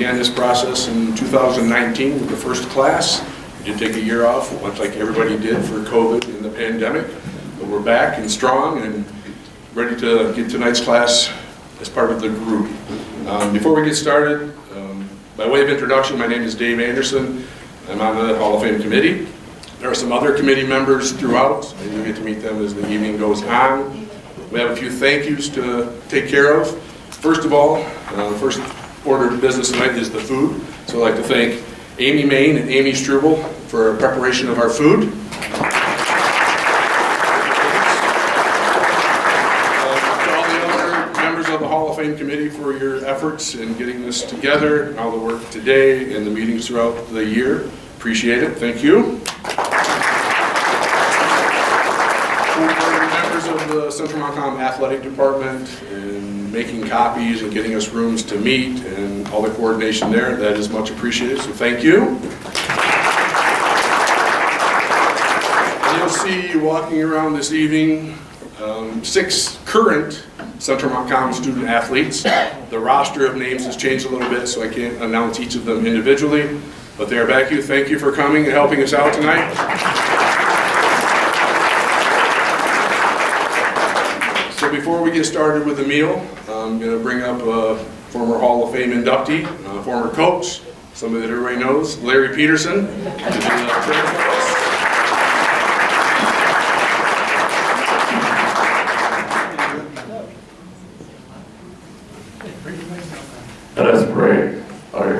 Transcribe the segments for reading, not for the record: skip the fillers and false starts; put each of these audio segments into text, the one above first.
began this process in 2019 with the first class. We did take a year off, much like everybody did for COVID and the pandemic. But we're back and strong and ready to get tonight's class as part of the group. Before we get started, by way of introduction, my name is Dave Anderson. I'm on the Hall of Fame committee. There are some other committee members throughout, and you'll get to meet them as the evening goes on. We have a few thank yous to take care of. First of all, the first order of business tonight is the food. So I'd like to thank Amy Main and Amy Struble for preparation of our food. Of the Hall of Fame committee for your efforts in getting this together, and all the work today and the meetings throughout the year. Appreciate it. Thank you. Members of the Central Montcalm Athletic Department and making copies and getting us rooms to meet and all the coordination there, that is much appreciated, so thank you. And you'll see walking around this evening 6 current Central Montcalm student athletes. The roster of names has changed a little bit, so I can't announce each of them individually, but they are back here. Thank you for coming and helping us out tonight. So before we get started with the meal, I'm going to bring up a former Hall of Fame inductee, a former coach, somebody that everybody knows, Larry Peterson. Let us pray. Our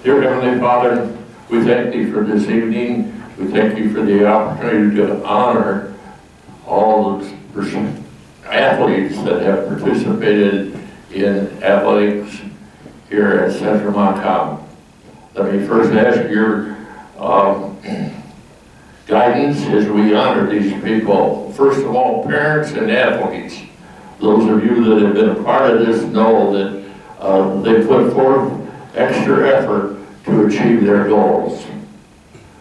dear Heavenly Father, we thank Thee for this evening. We thank You for the opportunity to honor all those athletes that have participated in athletics here at Central Montcalm. Let me first ask Your guidance as we honor these people. First of all, parents and athletes. Those of you that have been a part of this know that they put forth extra effort to achieve their goals.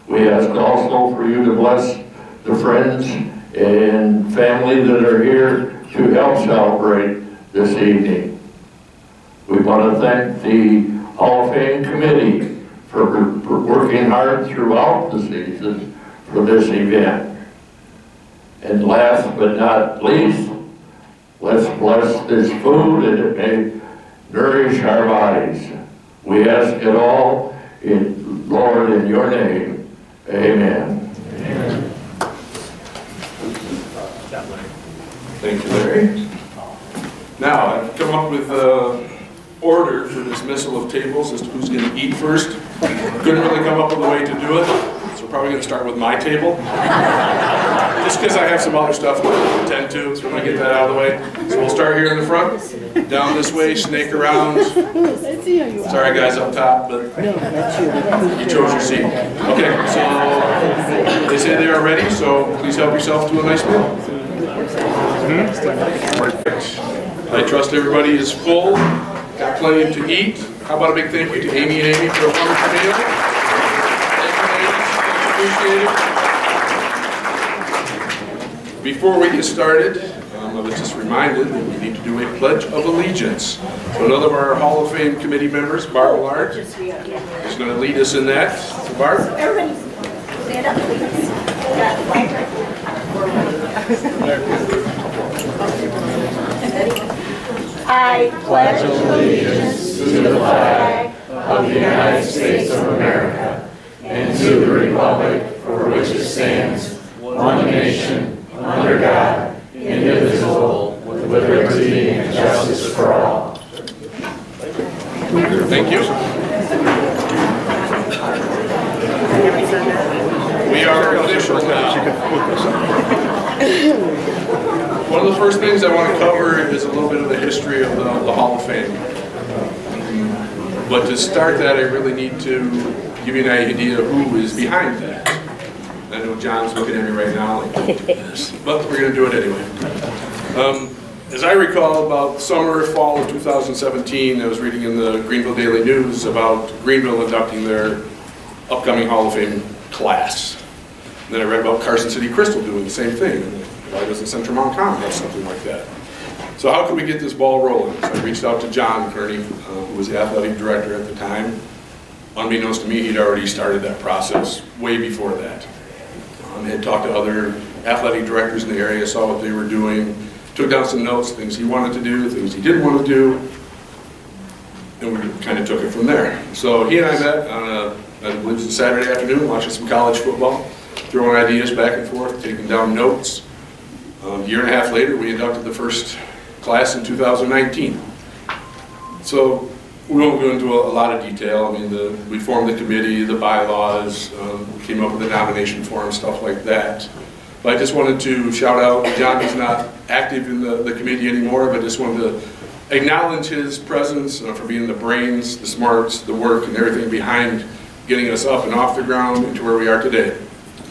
We ask also for You to bless the friends and family that are here to help celebrate this evening. We want to thank the Hall of Fame committee for working hard throughout the season for this event. And last but not least, let's bless this food and it may nourish our bodies. We ask it all in Lord in Your name. Amen. Amen. Thank you, Larry. Now, I've come up with an order for dismissal of tables as to who's going to eat first. Couldn't really come up with a way to do it, so we're probably going to start with my table. Just because I have some other stuff to attend to, so we're going to get that out of the way. So we'll start here in the front, down this way, snake around. Sorry guys up top, but you chose your seat. Okay, so they say they are ready, so please help yourself to a nice meal. I trust everybody is full, got plenty to eat. How about a big thank you to Amy and Amy for a wonderful meal. Appreciate it. Before we get started, I was just reminded that we need to do a Pledge of Allegiance. So another of our Hall of Fame committee members, Barb Lard, is going to lead us in that. So Barb? Everybody stand up, please. I pledge allegiance to the flag of the United States of America and to the republic for which it stands, one nation, under God, indivisible, with liberty and justice for all. Thank you. We are official now. One of the first things I want to cover is a little bit of the history of the Hall of Fame. But to start that, I really need to give you an idea of who is behind that. I know John's looking at me right now like this, but we're going to do it anyway. As I recall, about summer, fall of 2017, I was reading in the Greenville Daily News about Greenville inducting their upcoming Hall of Fame class. And then I read about Carson City Crystal doing the same thing. Why doesn't Central Montcalm have something like that? So how could we get this ball rolling? So I reached out to John Kearney, who was the athletic director at the time. Unbeknownst to me, he'd already started that process way before that. Had talked to other athletic directors in the area, saw what they were doing, took down some notes, things he wanted to do, things he didn't want to do, and we kind of took it from there. So he and I met on I believe it was a Saturday afternoon, watching some college football, throwing ideas back and forth, taking down notes. A year and a half later, we inducted the first class in 2019. So we won't go into a lot of detail. I mean, we formed the committee, the bylaws, came up with the nomination form, stuff like that. But I just wanted to shout out, John is not active in the committee anymore, but I just wanted to acknowledge his presence for being the brains, the smarts, the work, and everything behind getting us up and off the ground and to where we are today.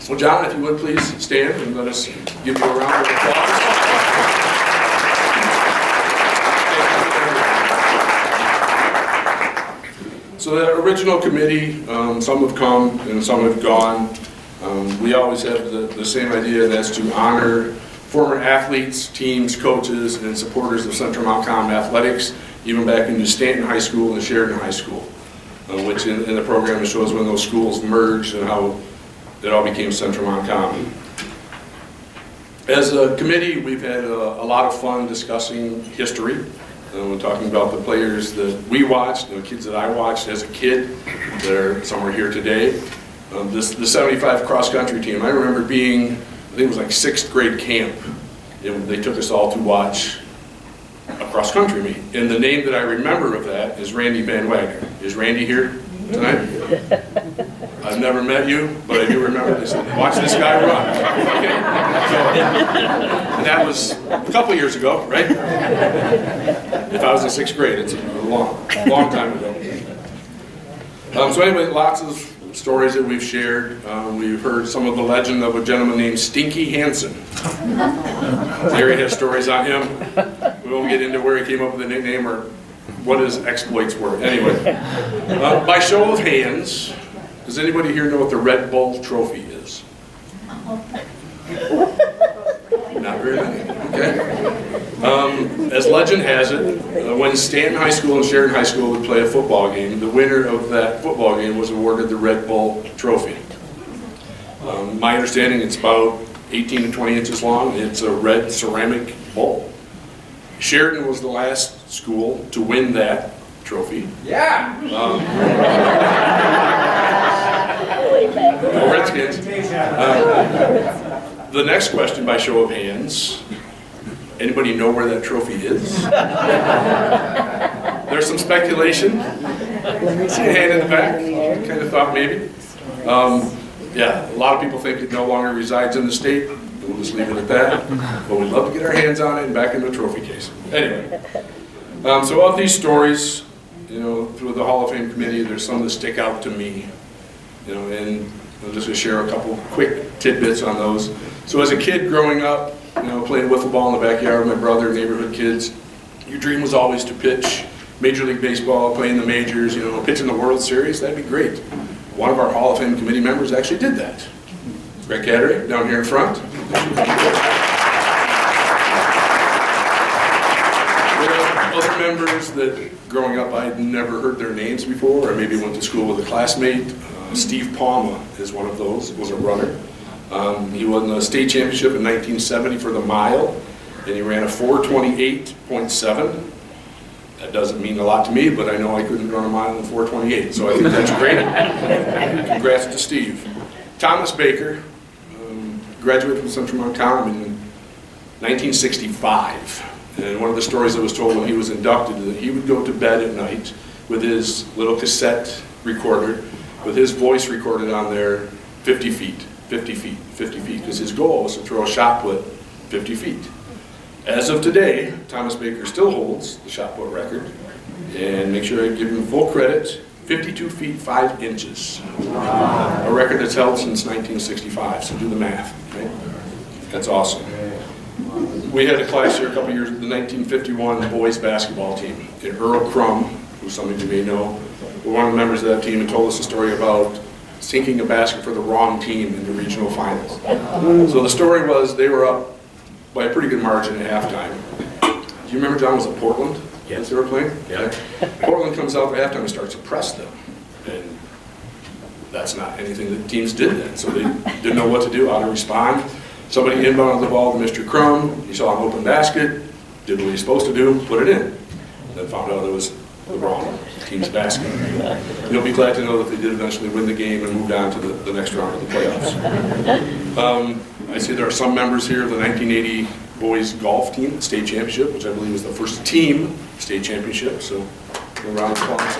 So John, if you would please stand and let us give you a round of applause. So the original committee, some have come and some have gone. We always have the same idea, and that's to honor former athletes, teams, coaches, and supporters of Central Montcalm athletics, even back into Stanton High School and Sheridan High School, which in the program shows when those schools merged and how it all became Central Montcalm. As a committee, we've had a lot of fun discussing history. We're talking about the players that we watched, the kids that I watched as a kid. Some are here today. The 75 cross-country team, I remember being, I think it was like 6th grade camp. They took us all to watch a cross-country meet. And the name that I remember of that is Randy Van Wagner. Is Randy here tonight? I've never met you, but I do remember this. Watch this guy run. Okay? And that was a couple years ago, right? If I was in 6th grade, it's a long time ago. So anyway, lots of stories that we've shared. We've heard some of the legend of a gentleman named Stinky Hansen. Larry has stories on him. We won't get into where he came up with the nickname or what his exploits were. Anyway, by show of hands, does anybody here know what the Red Bull trophy is? Not very many, okay? As legend has it, when Stanton High School and Sheridan High School would play a football game, the winner of that football game was awarded the Red Bull trophy. My understanding, it's about 18 to 20 inches long. It's a red ceramic bowl. Sheridan was the last school to win that trophy. Yeah. Go Redskins. The next question, by show of hands, anybody know where that trophy is? There's some speculation. See a hand in the back. Kind of thought maybe. Yeah, a lot of people think it no longer resides in the state. We'll just leave it at that. But we'd love to get our hands on it and back in the trophy case. Anyway, so of these stories, through the Hall of Fame committee, there's some that stick out to me. And I'll just share a couple quick tidbits on those. So as a kid growing up, playing wiffle ball in the backyard with my brother, neighborhood kids, your dream was always to pitch Major League Baseball, play in the majors, pitch in the World Series. That'd be great. One of our Hall of Fame committee members actually did that. Greg Cattery, down here in front. There are other members that growing up I had never heard their names before, or maybe went to school with a classmate. Steve Palma is one of those, was a runner. He won the state championship in 1970 for the mile, and he ran a 4:28.7. That doesn't mean a lot to me, but I know I couldn't run a mile in 4:28, so I think that's great. Congrats to Steve. Thomas Baker, graduated from Central Montcalm in 1965. And one of the stories that was told when he was inducted is that he would go to bed at night with his little cassette recorder, with his voice recorded on there, 50 feet, 50 feet, 50 feet, because his goal was to throw a shot put 50 feet. As of today, Thomas Baker still holds the shot put record, and make sure I give him full credit, 52 feet 5 inches. A record that's held since 1965, so do the math, right? That's awesome. We had a class here a couple years, the 1951 boys basketball team, and Earl Crum, who some of you may know, were one of the members of that team and told us a story about sinking a basket for the wrong team in the regional finals. So the story was they were up by a pretty good margin at halftime. Do you remember, John, was it Portland? Yes. They were playing? Yeah. Portland comes out at halftime and starts to press them. And that's not anything that teams did then. So they didn't know what to do, how to respond. Somebody inbounded the ball to Mr. Crum. He saw an open basket, did what he's supposed to do, put it in. And then found out it was the wrong team's basket. You'll be glad to know that they did eventually win the game and moved on to the next round of the playoffs. I see there are some members here of the 1980 boys golf team, state championship, which I believe was the first team state championship. So a round of applause.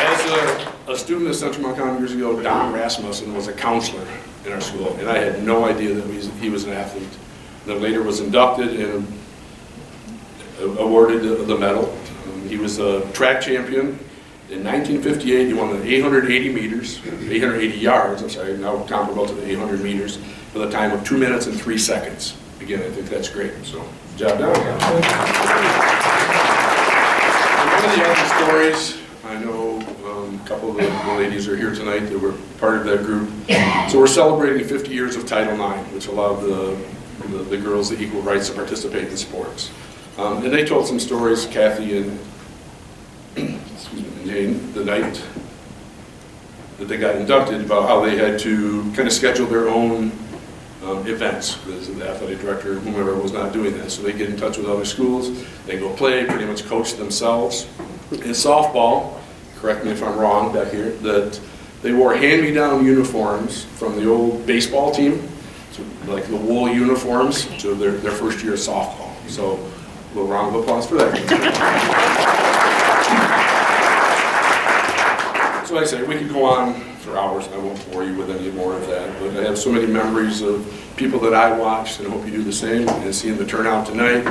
As a student at Central Montcalm years ago, Don Rasmussen was a counselor in our school, and I had no idea that he was an athlete. Then later was inducted and awarded the medal. He was a track champion. In 1958, he won the 880 yards, I'm sorry, now comparable to the 800 meters, with a time of 2 minutes and 3 seconds. Again, I think that's great, so job done. One of the other stories, I know a couple of the ladies are here tonight that were part of that group. So we're celebrating 50 years of Title IX, which allowed the girls the equal rights to participate in sports. And they told some stories, Kathy and Jane, the night that they got inducted, about how they had to kind of schedule their own events, because the athletic director, whomever, was not doing that. So they get in touch with other schools, they go play, pretty much coach themselves. In softball, correct me if I'm wrong back here, that they wore hand-me-down uniforms from the old baseball team, so like the wool uniforms, to their first year of softball. So a little round of applause for that. So like I say, we could go on for hours. I won't bore you with any more of that, but I have so many memories of people that I watched, and I hope you do the same, and seeing the turnout tonight.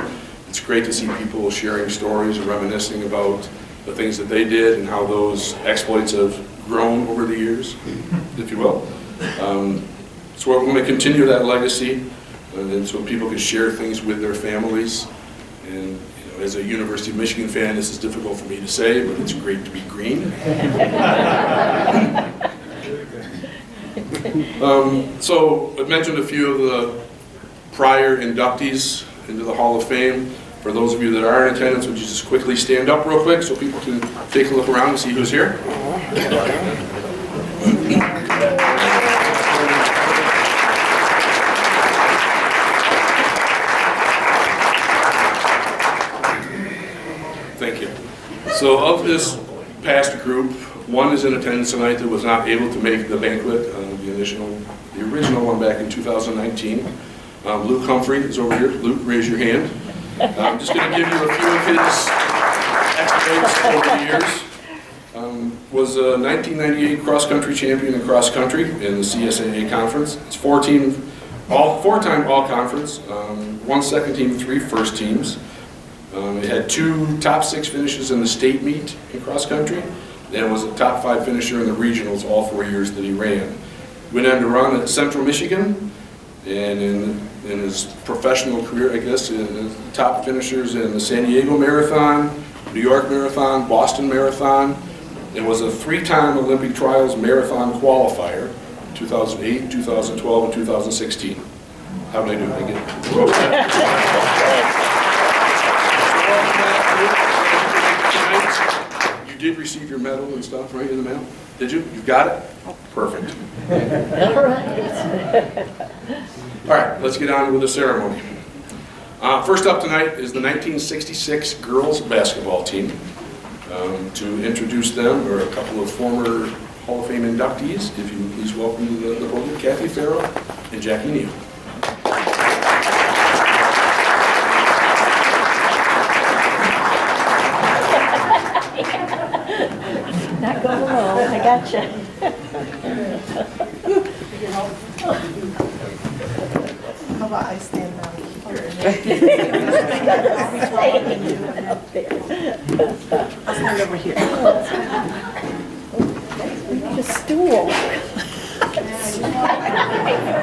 It's great to see people sharing stories and reminiscing about the things that they did and how those exploits have grown over the years, if you will. So we're going to continue that legacy, and so people can share things with their families. And as a University of Michigan fan, this is difficult for me to say, but it's great to be green. So I've mentioned a few of the prior inductees into the Hall of Fame. For those of you that are in attendance, would you just quickly stand up real quick so people can take a look around and see who's here? Thank you. So of this past group, one is in attendance tonight that was not able to make the banquet, the original one back in 2019. Luke Humphrey is over here. Luke, raise your hand. I'm just going to give you a few of his exploits over the years. Was a 1998 cross-country champion in cross-country in the CSAA conference. It's four-time all-conference, 1 second team, 3 first teams. It had 2 top 6 finishes in the state meet in cross-country, and was a top 5 finisher in the regionals all 4 years that he ran. Went on to run at Central Michigan, and in his professional career, I guess, top finishers in the San Diego Marathon, New York Marathon, Boston Marathon, and was a 3-time Olympic Trials Marathon qualifier, 2008, 2012, and 2016. How did I do? I get You did receive your medal and stuff, right, in the mail? Did you? You got it? Perfect. All right, let's get on with the ceremony. First up tonight is the 1966 girls basketball team. To introduce them are a couple of former Hall of Fame inductees. If you would please welcome to the podium, Kathy Farrell and Jackie Neal. Not going alone, I gotcha. How about I stand down I'll stand over here. The stool. I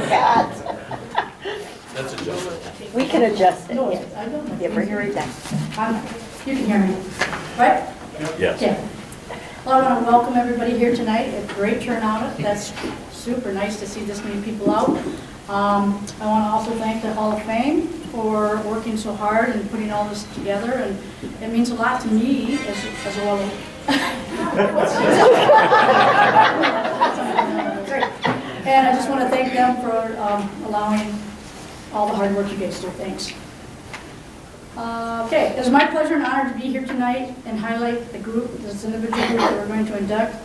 forgot. That's adjustable. We can adjust it, yeah. Yeah, bring it right down. You can hear me, right? Yes. Yeah. Well, I want to welcome everybody here tonight. A great turnout. That's super nice to see this many people out. I want to also thank the Hall of Fame for working so hard and putting all this together, and it means a lot to me as well. And I just want to thank them for allowing all the hard work you guys do. Thanks. Okay, it's my pleasure and honor to be here tonight and highlight the group, this individual group that we're going to induct,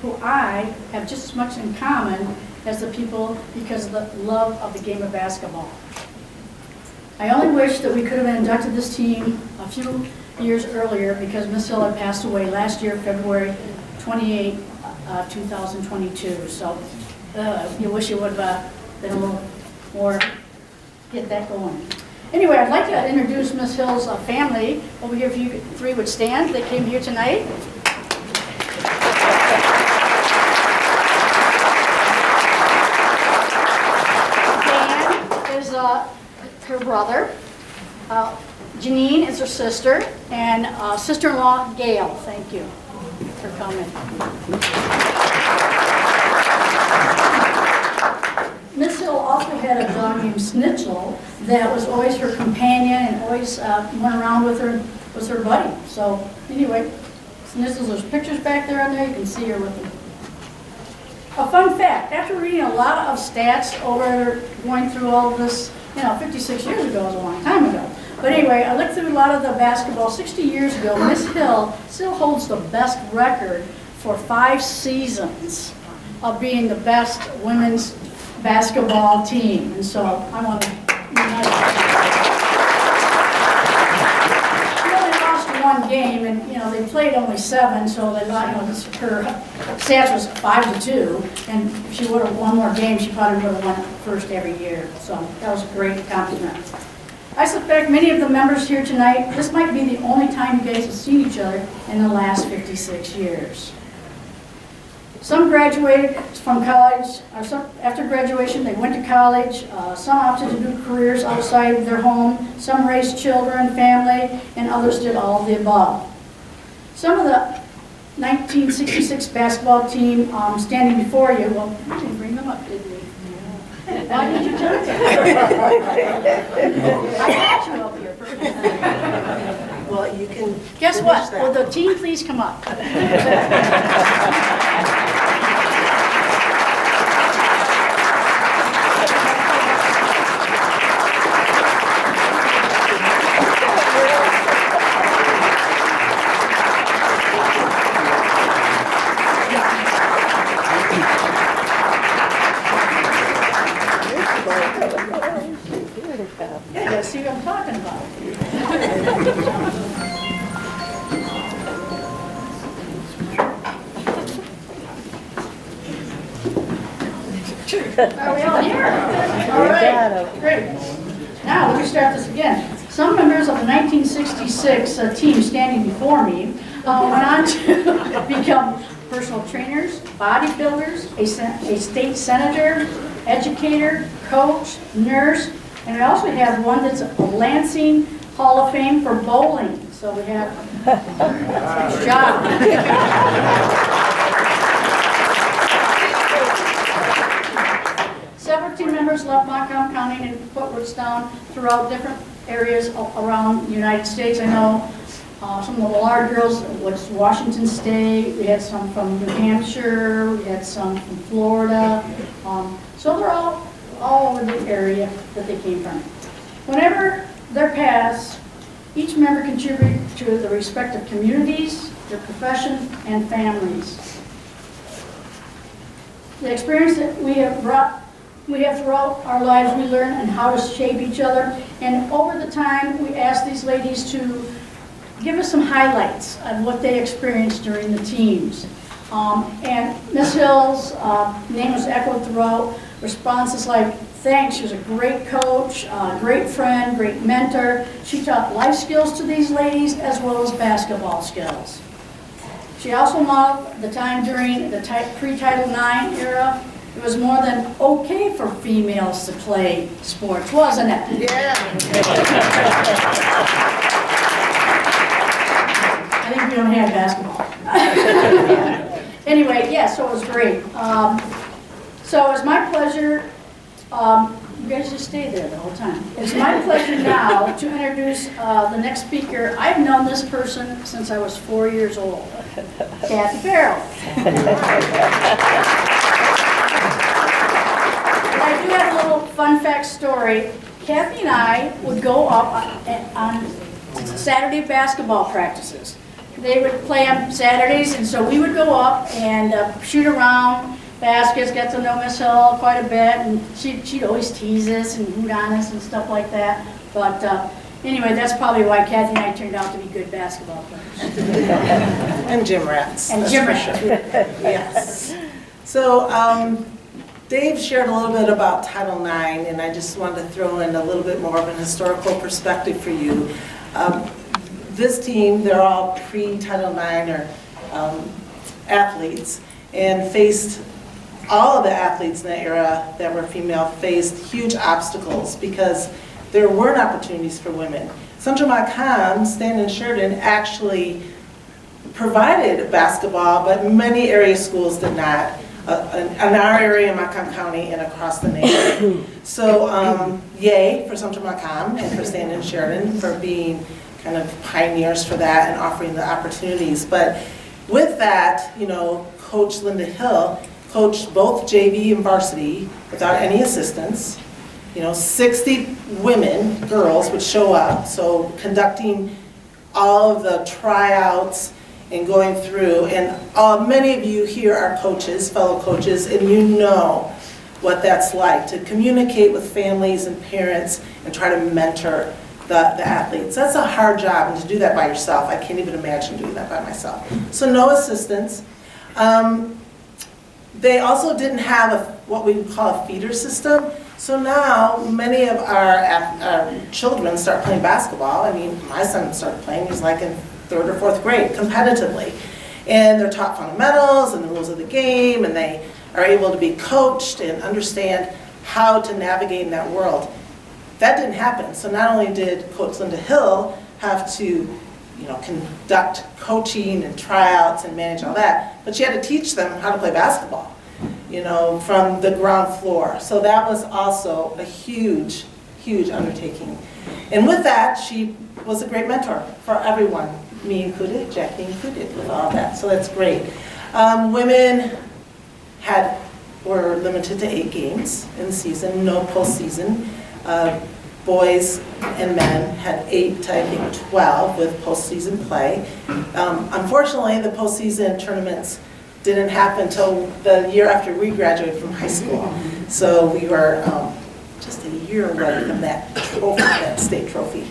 who I have just as much in common as the people because of the love of the game of basketball. I only wish that we could have inducted this team a few years earlier because Miss Hill had passed away last year, February 28, 2022. So you wish you would have been a little more, get that going. Anyway, I'd like to introduce Miss Hill's family over here. If you three would stand, they came here tonight. Dan is her brother. Janine is her sister, and sister-in-law Gail. Thank you for coming. Miss Hill also had a dog named Snitchel that was always her companion and always went around with her, was her buddy. So anyway, Snitchel, there's pictures back there on there, you can see her with them. A fun fact, after reading a lot of stats over going through all of this, 56 years ago is a long time ago. But anyway, I looked through a lot of the basketball. 60 years ago, Miss Hill still holds the best record for 5 seasons of being the best women's basketball team. And so I want to unite she only lost 1 game, and they played only 7, so they thought her stats was 5-2, and if she would have won more games, she probably would have won first every year. So that was a great accomplishment. I suspect many of the members here tonight, this might be the only time you guys have seen each other in the last 56 years. Some graduated from college, or some, after graduation they went to college, some opted to do careers outside their home, some raised children, family, and others did all of the above. Some of the 1966 basketball team standing before you, well, we didn't bring them up, did we? Why did you tell me? I got you up here. Well, you can. Guess what? Will the team please come up? Yeah, see what I'm talking about. Are we all here? All right, great. Now, let me start this again. Some members of the 1966 team standing before me went on to become personal trainers, bodybuilders, a state senator, educator, coach, nurse, and we also have one that's a Lansing Hall of Fame for bowling. So we have nice job. Several team members left Montcalm County and put roots down throughout different areas around the United States. I know some of the large girls was Washington State. We had some from New Hampshire. We had some from Florida. So they're all over the area that they came from. Whenever they're passed, each member contributes to the respective communities, their profession, and families. The experience that we have throughout our lives, we learn and how to shape each other. And over the time, we ask these ladies to give us some highlights of what they experienced during the teams. And Miss Hill's name was echoed throughout. Responses like, thanks, she was a great coach, great friend, great mentor. She taught life skills to these ladies as well as basketball skills. She also modeled the time during the pre-Title IX era. It was more than okay for females to play sports, wasn't it? Yeah. I think we don't have basketball. Anyway, yeah, so it was great. So it's my pleasure You guys just stay there the whole time. It's my pleasure now to introduce the next speaker. I've known this person since I was 4 years old, Kathy Farrell. I do have a little fun fact story. Kathy and I would go up on Saturday basketball practices. They would play on Saturdays, and so we would go up and shoot around baskets, get to know Miss Hill quite a bit, and she'd always tease us and hoot on us and stuff like that. But anyway, that's probably why Kathy and I turned out to be good basketball players. And gym rats. And gym rats. Yes. So Dave shared a little bit about Title IX, and I just wanted to throw in a little bit more of an historical perspective for you. This team, they're all pre-Title IX or athletes, and faced, all of the athletes in that era that were female faced huge obstacles because there weren't opportunities for women. Central Montcalm, Stan and Sheridan actually provided basketball, but many area schools did not. In our area in Montcalm County and across the nation. So yay for Central Montcalm and for Stan and Sheridan for being kind of pioneers for that and offering the opportunities. But with that, you know, Coach Linda Hill coached both JV and varsity without any assistance. You know, 60 women, girls would show up, so conducting all of the tryouts and going through, and many of you here are coaches, fellow coaches, and you know what that's like to communicate with families and parents and try to mentor the athletes. That's a hard job, and to do that by yourself, I can't even imagine doing that by myself. So no assistance. They also didn't have what we would call a feeder system. So now many of our children start playing basketball. I mean, my son started playing, he's like in 3rd or 4th grade, competitively. And they're taught fundamentals and the rules of the game, and they are able to be coached and understand how to navigate in that world. That didn't happen. So not only did Coach Linda Hill have to, you know, conduct coaching and tryouts and manage all that, but she had to teach them how to play basketball, you know, from the ground floor. So that was also a huge, huge undertaking. And with that, she was a great mentor for everyone, me included, Jackie included, with all that. So that's great. Women were limited to 8 games in the season, no postseason. Boys and men had 8 to, I think, 12 with postseason play. Unfortunately, the postseason tournaments didn't happen until the year after we graduated from high school. So we were just a year away from that trophy, that state trophy.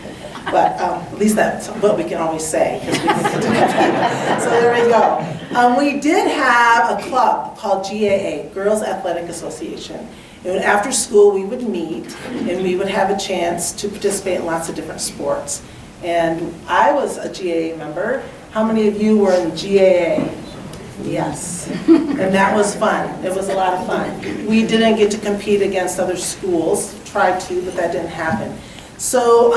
But at least that's what we can always say. So there we go. We did have a club called GAA, Girls Athletic Association. And after school, we would meet, and we would have a chance to participate in lots of different sports. And I was a GAA member. How many of you were in GAA? Yes. And that was fun. It was a lot of fun. We didn't get to compete against other schools, tried to, but that didn't happen. So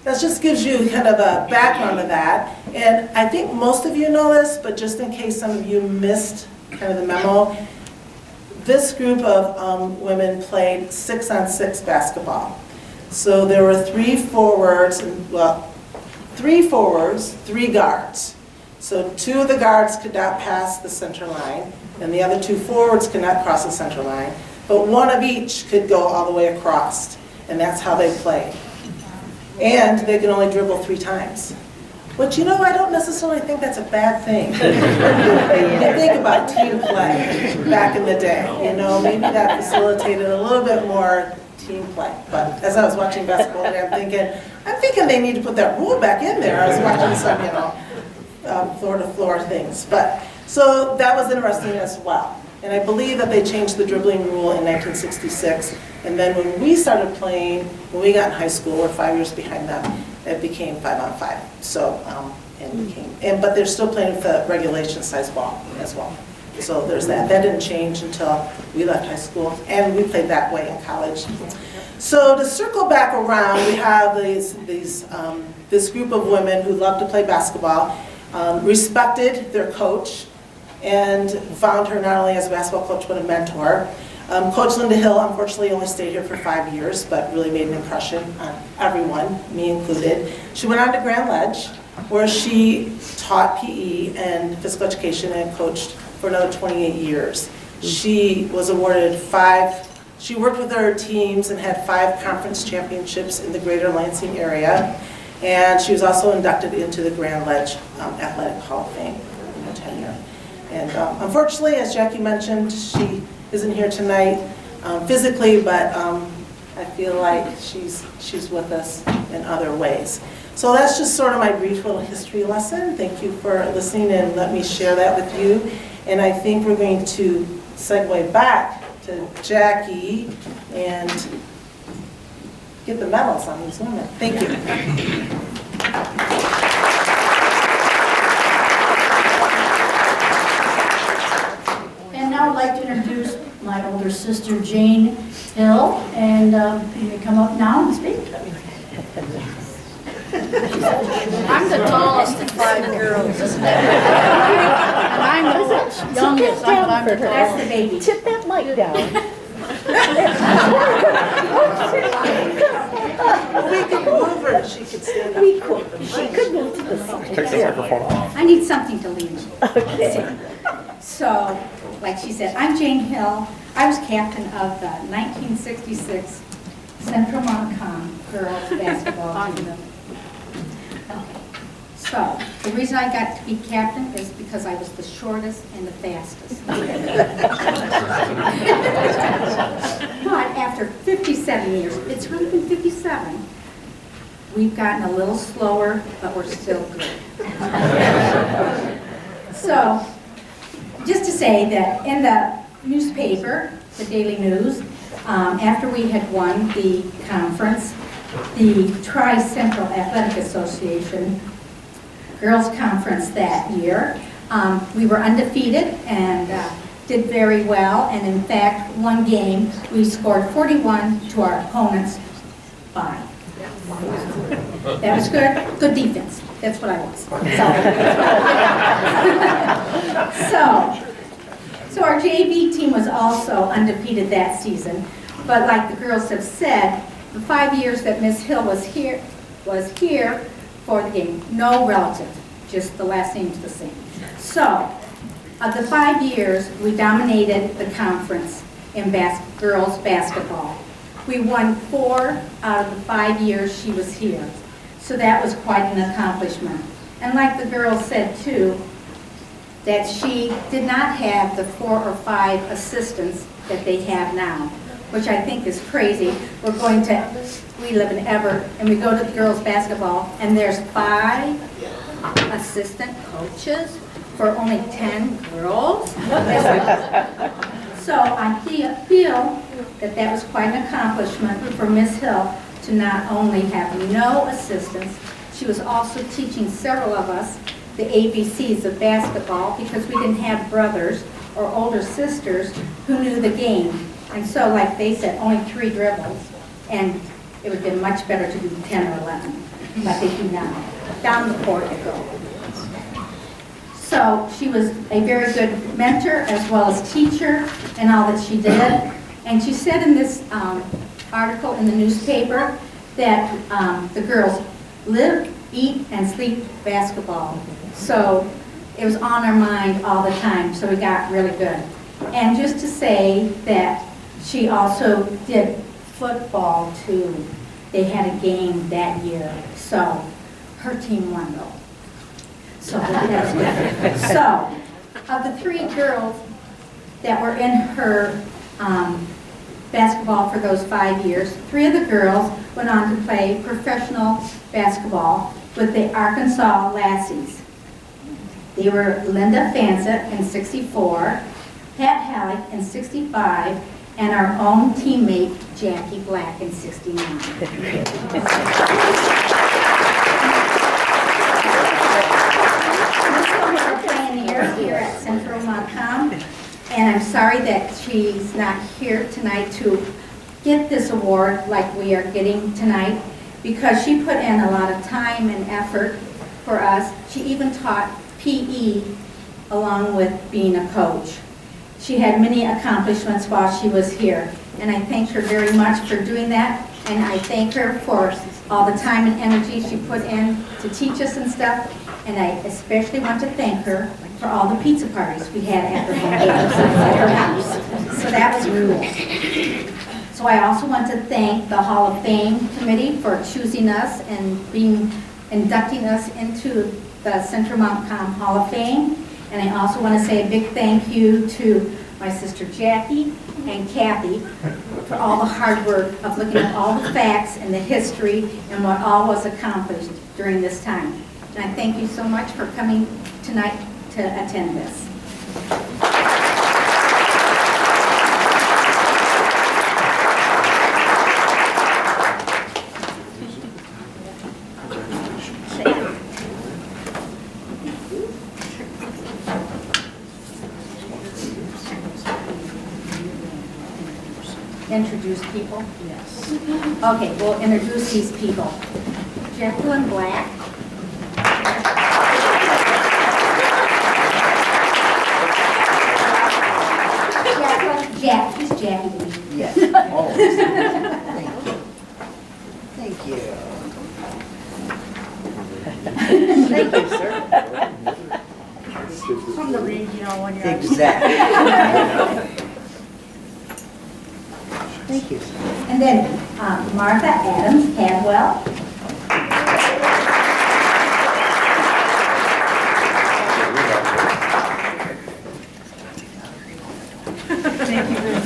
that just gives you kind of a background of that. And I think most of you know this, but just in case some of you missed kind of the memo, this group of women played 6-on-6 basketball. So there were 3 forwards, 3 guards. So 2 of the guards could not pass the center line, and the other 2 forwards could not cross the center line. But 1 of each could go all the way across, and that's how they played. And they could only dribble 3 times. But you know, I don't necessarily think that's a bad thing. You think about team play back in the day, you know, maybe that facilitated a little bit more team play. But as I was watching basketball today, I'm thinking they need to put that rule back in there. I was watching some, you know, floor-to-floor things. But so that was interesting as well. And I believe that they changed the dribbling rule in 1966. And then when we started playing, when we got in high school, we're 5 years behind them, it became 5-on-5. So, but they're still playing with the regulation size ball as well. So there's that. That didn't change until we left high school, and we played that way in college. So to circle back around, we have this group of women who love to play basketball, respected their coach, and found her not only as a basketball coach but a mentor. Coach Linda Hill unfortunately only stayed here for 5 years, but really made an impression on everyone, me included. She went on to Grand Ledge, where she taught PE and physical education and coached for another 28 years. She was awarded she worked with her teams and had 5 conference championships in the greater Lansing area. And she was also inducted into the Grand Ledge Athletic Hall of Fame in her tenure. And unfortunately, as Jackie mentioned, she isn't here tonight physically, but I feel like she's with us in other ways. So that's just sort of my brief little history lesson. Thank you for listening and let me share that with you. And I think we're going to segue back to Jackie and get the medals on these women. Thank you. And now I'd like to introduce my older sister, Jane Hill, and you may come up now and speak. I'm the tallest of 5 girls, isn't it? And I'm the youngest, I'm the That's tallest. the baby. Tip that mic down. We could move her, she could stand up. We could. She could move to the side. Take the microphone off. I need something to lean on. Okay. So, like she said, I'm Jane Hill. I was captain of the 1966 Central Montcalm girls basketball team. Okay. So, the reason I got to be captain is because I was the shortest and the fastest. But after 57 years, it's really been 57, we've gotten a little slower, but we're still good. So, just to say that in the newspaper, the Daily News, after we had won the conference, the Tri-Central Athletic Association Girls Conference that year, we were undefeated and did very well. And in fact, one game, we scored 41 to our opponent's 5. That was good. Good defense. That's what I was. So our JV team was also undefeated that season. But like the girls have said, the 5 years that Miss Hill was here for the game, no relative, just the last name's the same. So, of the 5 years, we dominated the conference in girls basketball. We won 4 out of the 5 years she was here. So that was quite an accomplishment. And like the girls said too, that she did not have the 4 or 5 assistants that they have now, which I think is crazy. We live in Everett, and we go to the girls basketball, and there's 5 assistant coaches for only 10 girls. So I feel that that was quite an accomplishment for Miss Hill to not only have no assistants, she was also teaching several of us the ABCs of basketball because we didn't have brothers or older sisters who knew the game. And so, like they said, only 3 dribbles, and it would have been much better to do 10 or 11, but they do now. Down the court they go. So she was a very good mentor as well as teacher and all that she did. And she said in this article in the newspaper that the girls live, eat, and sleep basketball. So it was on our mind all the time, so we got really good. And just to say that she also did football too. They had a game that year, so her team won though. So that's good. So, of the 3 girls that were in her basketball for those 5 years, 3 of the girls went on to play professional basketball with the Arkansas Lassies. They were Linda Fansett in 64, Pat Halleck in 65, and our own teammate Jackie Black in 69. Here at Central Montcalm, and I'm sorry that she's not here tonight to get this award like we are getting tonight, because she put in a lot of time and effort for us. She even taught PE along with being a coach. She had many accomplishments while she was here, and I thank her very much for doing that, and I thank her for all the time and energy she put in to teach us and stuff, and I especially want to thank her for all the pizza parties we had after home games at her house. So that was cool. So I also want to thank the Hall of Fame committee for choosing us and inducting us into the Central Montcalm Hall of Fame. And I also want to say a big thank you to my sister Jackie and Kathy for all the hard work of looking at all the facts and the history and what all was accomplished during this time. And I thank you so much for coming tonight to attend this. Introduce people? Yes. Okay, we'll introduce these people. Jacqueline Black. Who's Jackie? Yes, always. Thank you. Thank you, sir. From the regional when you're. Exactly. Thank you. And then Martha Adams Cadwell. Thank you very much.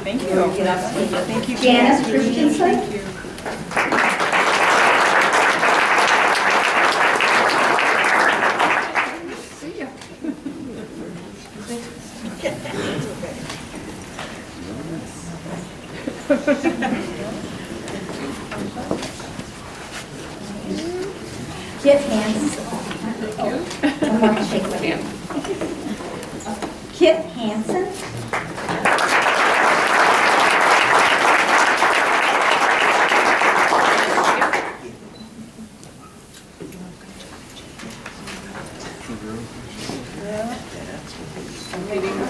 Thank you. Thank you. Janice Christensen. Kit Hansen. One more shake with him. Kit Hansen.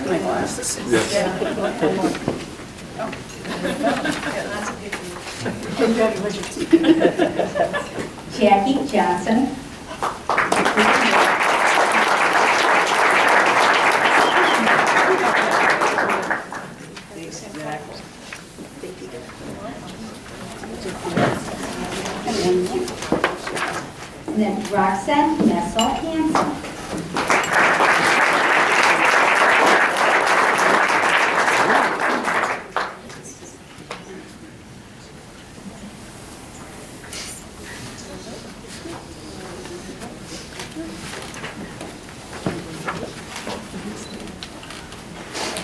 My glasses. Jackie Johnson. And then Roxanne Nessel Hansen.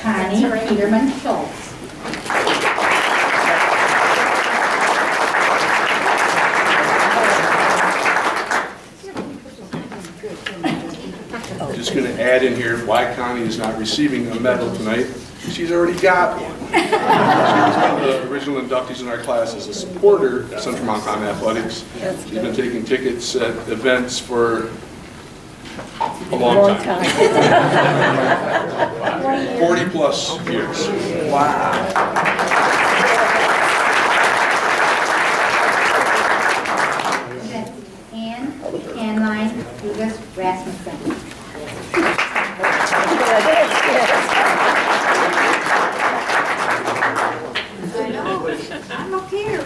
Connie Peterman Schultz. Just going to add in here why Connie is not receiving a medal tonight. She's already got one. She was one of the original inductees in our class as a supporter of Central Montcalm Athletics. She's been taking tickets at events for a long time. 40 plus years. Wow. Anne Lucas Rasmussen. I'm up here.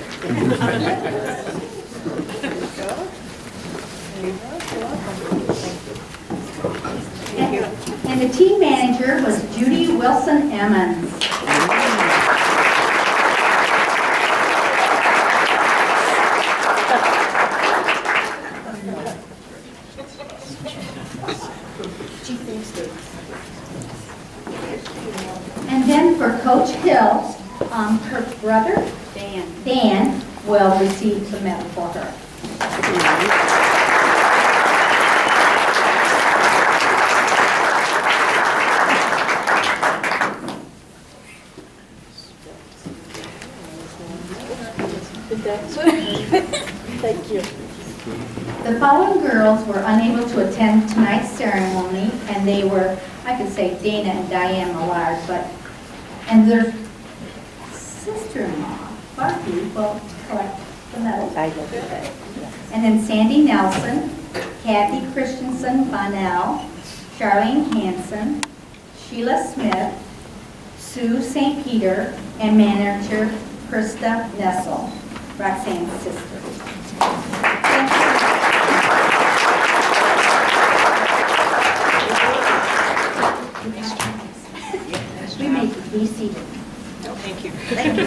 And the team manager was Judy Wilson Emmons. And then for Coach Hill, her brother, Dan, will receive the medal for her. that. Thank you. The following girls were unable to attend tonight's ceremony, and they were, I could say Dana and Diane Millard, and their sister-in-law, Barbie, will collect the medals. I will do that. And then Sandy Nelson, Kathy Christensen Bonnell, Charlene Hansen, Sheila Smith, Sue St. Peter, and manager Krista Nessel, Roxanne's sister. We may be seated. Thank you. Thank you.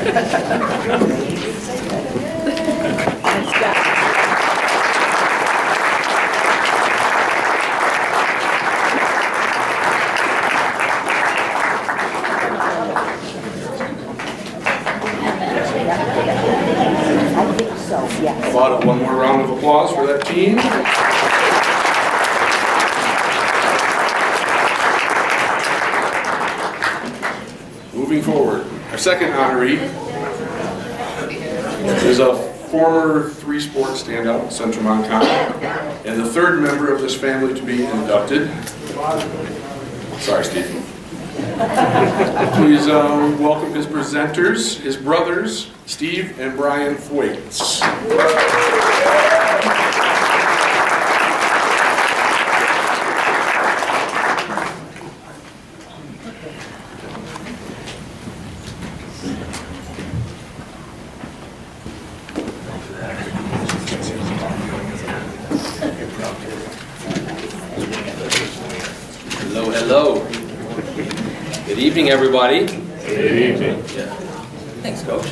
Nice job. I think so, yes. How about one more round of applause for that team? Moving forward, our second honoree is a former three-sport standout in Central Montcalm, and the third member of this family to be inducted. Sorry, Steve. Please welcome his presenters, his brothers, Steve and Brian Thwaites. Hello, hello. Good evening, everybody. Good evening. Yeah. Thanks, Coach.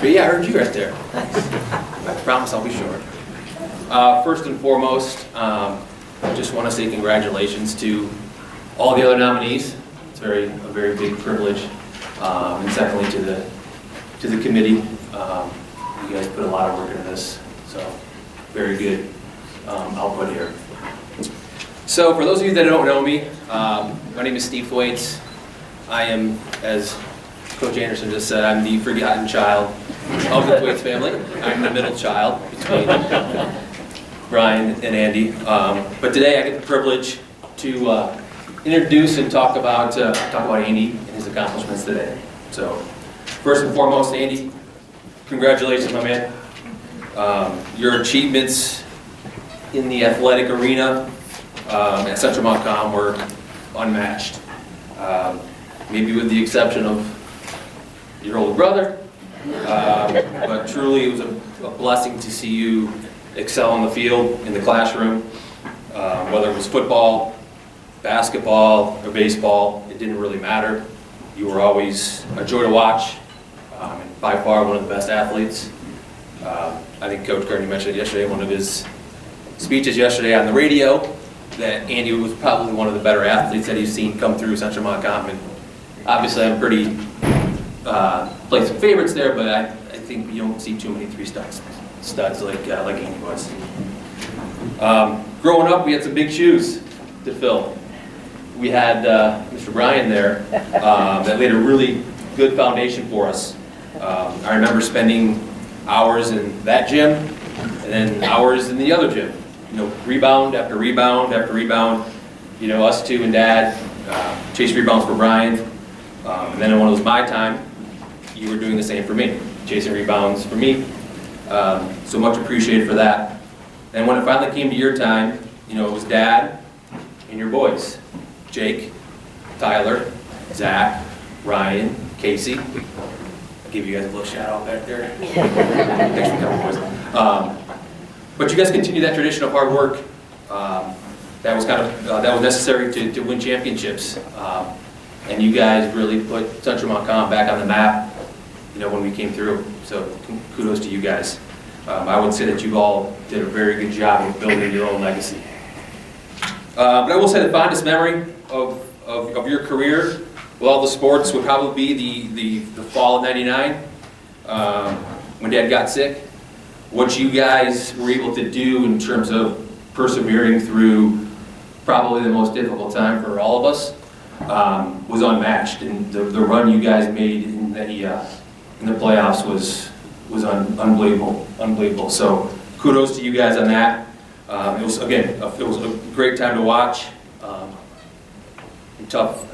Yeah, I heard you right there. Thanks. I promise I'll be short. First and foremost, I just want to say congratulations to all the other nominees. It's a very big privilege. And secondly, to the committee. You guys put a lot of work into this, so very good output here. So for those of you that don't know me, my name is Steve Thwaites. I am, as Coach Anderson just said, I'm the forgotten child of the Thwaites family. I'm the middle child between Brian and Andy. But today I get the privilege to introduce and talk about Andy and his accomplishments today. So first and foremost, Andy, congratulations, my man. Your achievements in the athletic arena at Central Montcalm were unmatched. Maybe with the exception of your older brother, but truly it was a blessing to see you excel on the field, in the classroom, whether it was football, basketball, or baseball, it didn't really matter. You were always a joy to watch, and by far one of the best athletes. I think Coach Gurney mentioned it yesterday, one of his speeches yesterday on the radio, that Andy was probably one of the better athletes that he's seen come through Central Montcalm. And obviously I'm pretty play some favorites there, but I think you don't see too many studs like Andy was. Growing up, we had some big shoes to fill. We had Mr. Brian there that laid a really good foundation for us. I remember spending hours in that gym and then hours in the other gym. You know, rebound after rebound after rebound. You know, us two and Dad chase rebounds for Brian. And then when it was my time, you were doing the same for me, chasing rebounds for me. So much appreciated for that. And when it finally came to your time, you know, it was Dad and your boys, Jake, Tyler, Zach, Ryan, Casey. I'll give you guys a little shout out back there. Thanks for coming, boys. But you guys continue that tradition of hard work. That was necessary to win championships. And you guys really put Central Montcalm back on the map, you know, when we came through. So kudos to you guys. I would say that you all did a very good job of building your own legacy. But I will say the fondest memory of your career with all the sports would probably be the fall of '99 when Dad got sick. What you guys were able to do in terms of persevering through probably the most difficult time for all of us was unmatched, and the run you guys made in the playoffs was was unbelievable. So kudos to you guys on that. It was, again, it was a great time to watch.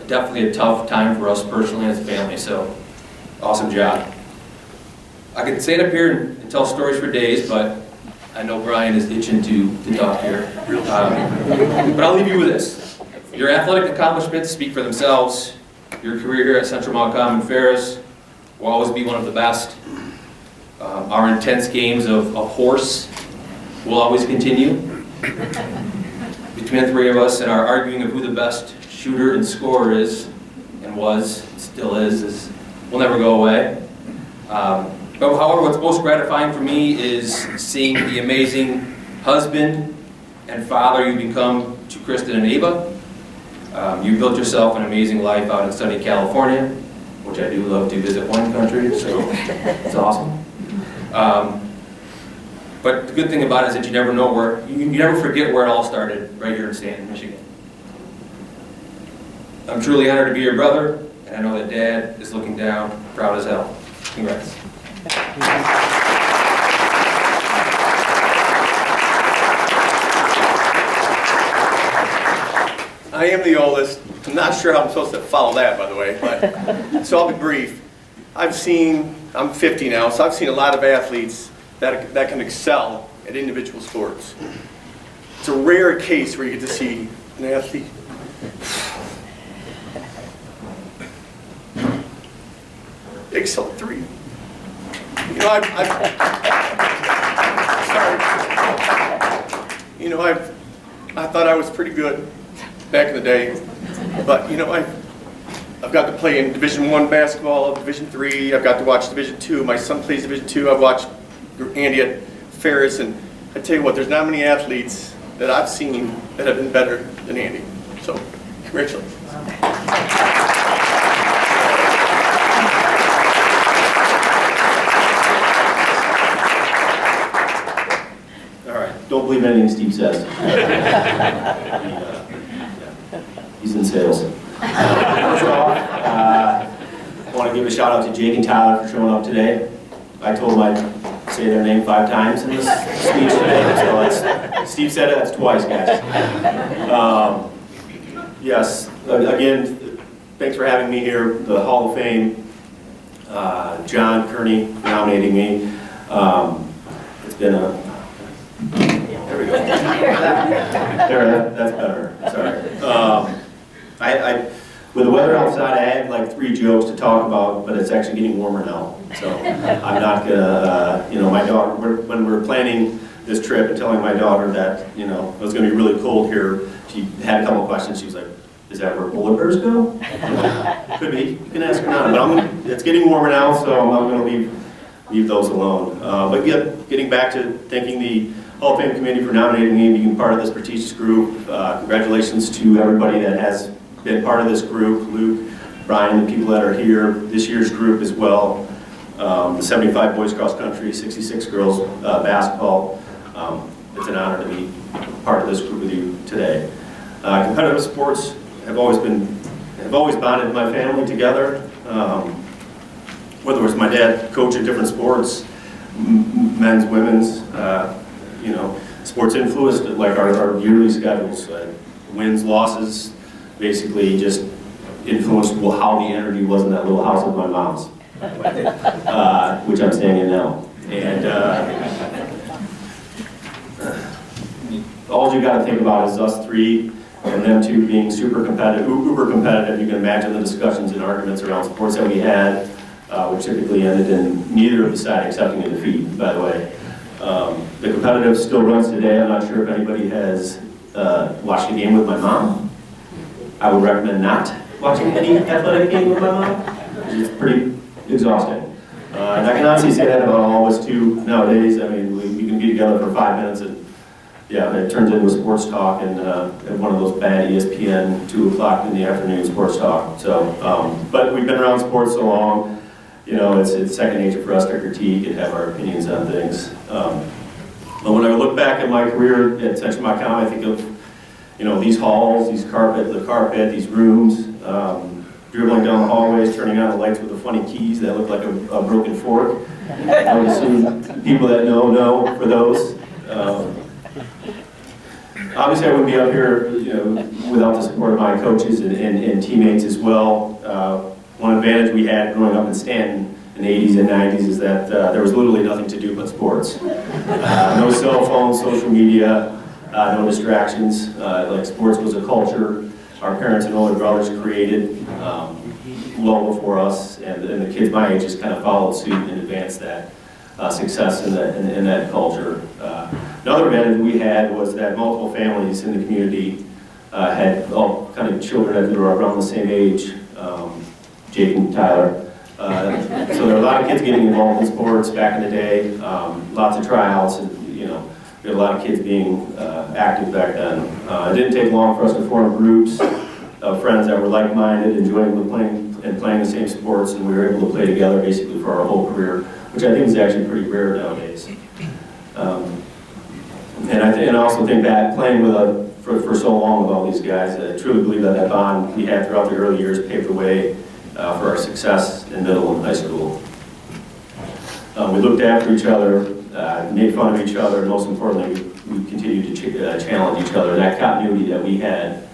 Definitely a tough time for us personally as a family, so awesome job. I could stand up here and tell stories for days, but I know Brian is itching to talk here. But I'll leave you with this. Your athletic accomplishments speak for themselves. Your career here at Central Montcalm and Ferris will always be one of the best. Our intense games of horse will always continue. Between the three of us and our arguing of who the best shooter and scorer is, and was, and still is will never go away. But however, what's most gratifying for me is seeing the amazing husband and father you become to Kristen and Ava. You built yourself an amazing life out in sunny California, which I do love to visit one country, so it's awesome. But the good thing about it is that you never know where, you never forget where it all started, right here in Stanton, Michigan. I'm truly honored to be your brother, and I know that Dad is looking down, proud as hell. Congrats. I am the oldest. I'm not sure how I'm supposed to follow that, by the way, but so I'll be brief. I'm 50 now, so I've seen a lot of athletes that can excel at individual sports. It's a rare case where you get to see an athlete excel at 3. You know, I thought I was pretty good back in the day, but you know, I've got to play in Division I basketball, Division III. I've got to watch Division II. My son plays Division II. I've watched Andy at Ferris, and I tell you what, there's not many athletes that I've seen that have been better than Andy. So, congratulations. Don't believe anything Steve says. He's in sales. First off, I want to give a shout out to Jake and Tyler for showing up today. I told them I'd say their name 5 times in this speech today, so Steve said it, that's twice, guys. Yes, again, thanks for having me here. The Hall of Fame, John Kearney nominating me. It's been a There we go. There, that's better. Sorry. With the weather outside, I had like 3 jokes to talk about, but it's actually getting warmer now. So I'm not gonna, my daughter, when we were planning this trip and telling my daughter that, it was gonna be really cold here, she had a couple of questions. She was like, is that where polar bears go? Could be. You can ask her now. But it's getting warmer now, so I'm gonna leave those alone. But getting back to thanking the Hall of Fame committee for nominating me and being part of this prestigious group. Congratulations to everybody that has been part of this group, Luke, Brian, the people that are here, this year's group as well, the 75 boys cross country, 66 girls basketball. It's an honor to be part of this group with you today. Competitive sports have always bonded my family together. Whether it was my dad coaching different sports, men's, women's, sports influenced like our yearly schedules, wins, losses, basically just influenced how the energy was in that little house of my mom's, which I'm staying in now. And all you got to think about is us 3 and them 2 being super competitive, uber competitive. You can imagine the discussions and arguments around sports that we had, which typically ended in neither of the side accepting a defeat, by the way. The competitive still runs today. I'm not sure if anybody has watched a game with my mom. I would recommend not watching any athletic game with my mom. It's pretty exhausting. And I can honestly say that about all of us too nowadays. I mean, we can be together for 5 minutes and it turns into a sports talk and one of those bad ESPN 2 o'clock in the afternoon sports talk. So, but we've been around sports so long, it's second nature for us to critique and have our opinions on things. But when I look back at my career at Central Montcalm, I think of, these halls, the carpet, these rooms, dribbling down the hallways, turning on the lights with the funny keys that look like a broken fork. I would assume people that know for those. Obviously, I wouldn't be up here, without the support of my coaches and teammates as well. One advantage we had growing up in Stanton in the 80s and 90s is that there was literally nothing to do but sports. No cell phones, social media, no distractions. Like sports was a culture our parents and older brothers created well before us, and the kids my age just kind of followed suit and advanced that success in that culture. Another advantage we had was that multiple families in the community had all kind of children that were around the same age, Jake and Tyler. So there were a lot of kids getting involved in sports back in the day, lots of tryouts, and we had a lot of kids being active back then. It didn't take long for us to form groups of friends that were like-minded, enjoying playing the same sports, and we were able to play together basically for our whole career, which I think is actually pretty rare nowadays. And I also think that playing with for so long with all these guys, I truly believe that bond we had throughout the early years paved the way for our success in middle and high school. We looked after each other, made fun of each other, and most importantly, we continued to challenge each other. That continuity that we had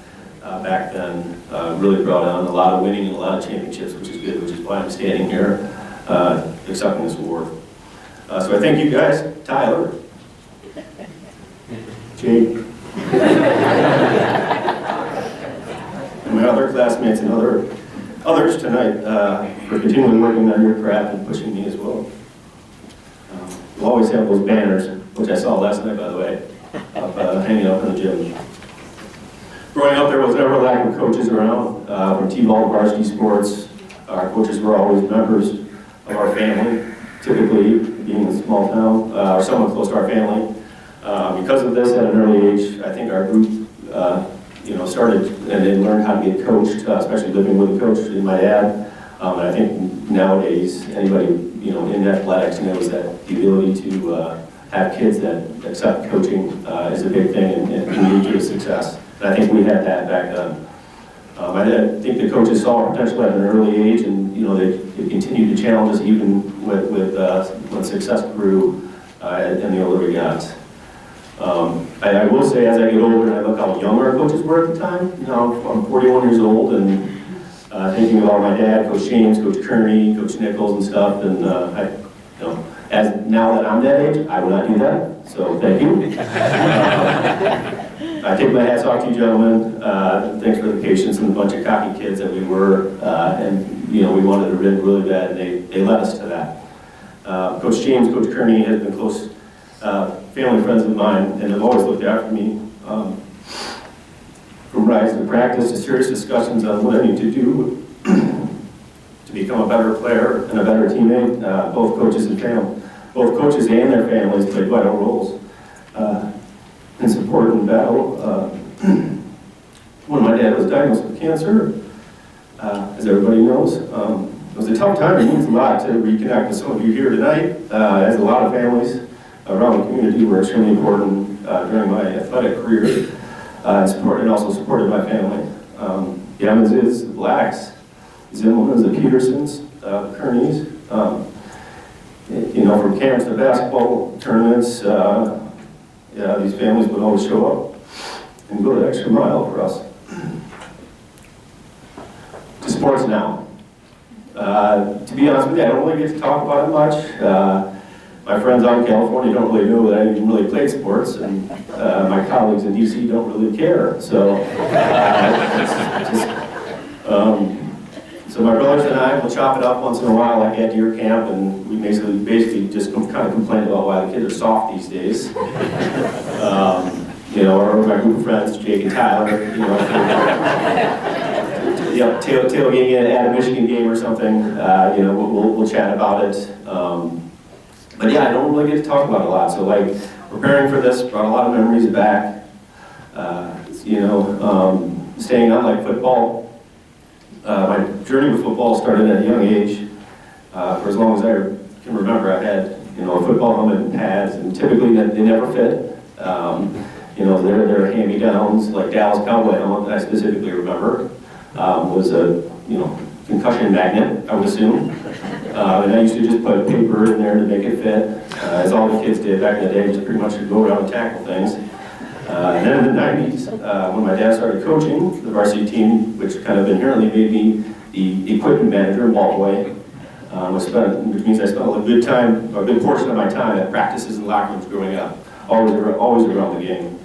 back then really brought on a lot of winning and a lot of championships, which is good, which is why I'm standing here accepting this award. So I thank you guys, Tyler, Jake, and my other classmates and others tonight for continually working on your craft and pushing me as well. We'll always have those banners, which I saw last night, by the way, hanging up in the gym. Growing up, there was never a lack of coaches around. From T-ball to varsity sports, our coaches were always members of our family, typically being a small town, or somewhat close to our family. Because of this, at an early age, I think our group, started and then learned how to get coached, especially living with a coach and my dad. And I think nowadays, anybody in athletics knows that the ability to have kids that accept coaching is a big thing and can lead to success. And I think we had that back then. I think the coaches saw our potential at an early age, and they continued to challenge us even with when success grew and the older we got. I will say, as I get older and I look how young our coaches were at the time, now I'm 41 years old, and thinking about my dad, Coach James, Coach Kearney, Coach Nichols and stuff, and as now that I'm that age, I will not do that, so thank you. I take my hats off to you gentlemen. Thanks for the patience and the bunch of cocky kids that we were, and we wanted to win really bad, and they led us to that. Coach James, Coach Kearney has been close family friends of mine, and have always looked after me. From rides to practice to serious discussions on what I need to do to become a better player and a better teammate. Both coaches and their families played vital roles in support and battle. When my dad was diagnosed with cancer, as everybody knows, it was a tough time. It means a lot to reconnect with some of you here tonight, as a lot of families around the community were extremely important during my athletic career, and also supported my family. The Evanses, the Blacks, Zimmermans, the Petersons, the Kearneys, from camps to basketball tournaments, these families would always show up and go the extra mile for us. To sports now. To be honest with you, I don't really get to talk about it much. My friends out in California don't really know that I even really played sports, and my colleagues in DC don't really care. So, so my brothers and I will chop it up once in a while, like at deer camp, and we basically just kind of complain about why the kids are soft these days. Or my group of friends, Jake and Tyler, tailgating at a Michigan game or something, we'll chat about it. But yeah, I don't really get to talk about it a lot. So like preparing for this brought a lot of memories back. Staying on like football. My journey with football started at a young age. For as long as I can remember, I had a football helmet and pads, and typically they never fit. They're hand-me-downs, like Dallas Cowboy helmet that I specifically remember was a concussion magnet, I would assume. And I used to just put paper in there to make it fit, as all the kids did back in the day, just pretty much to go around and tackle things. And then in the 90s, when my dad started coaching the varsity team, which kind of inherently made me the equipment manager in ball boy, which means I spent a good portion of my time at practices and locker rooms growing up, always around the game.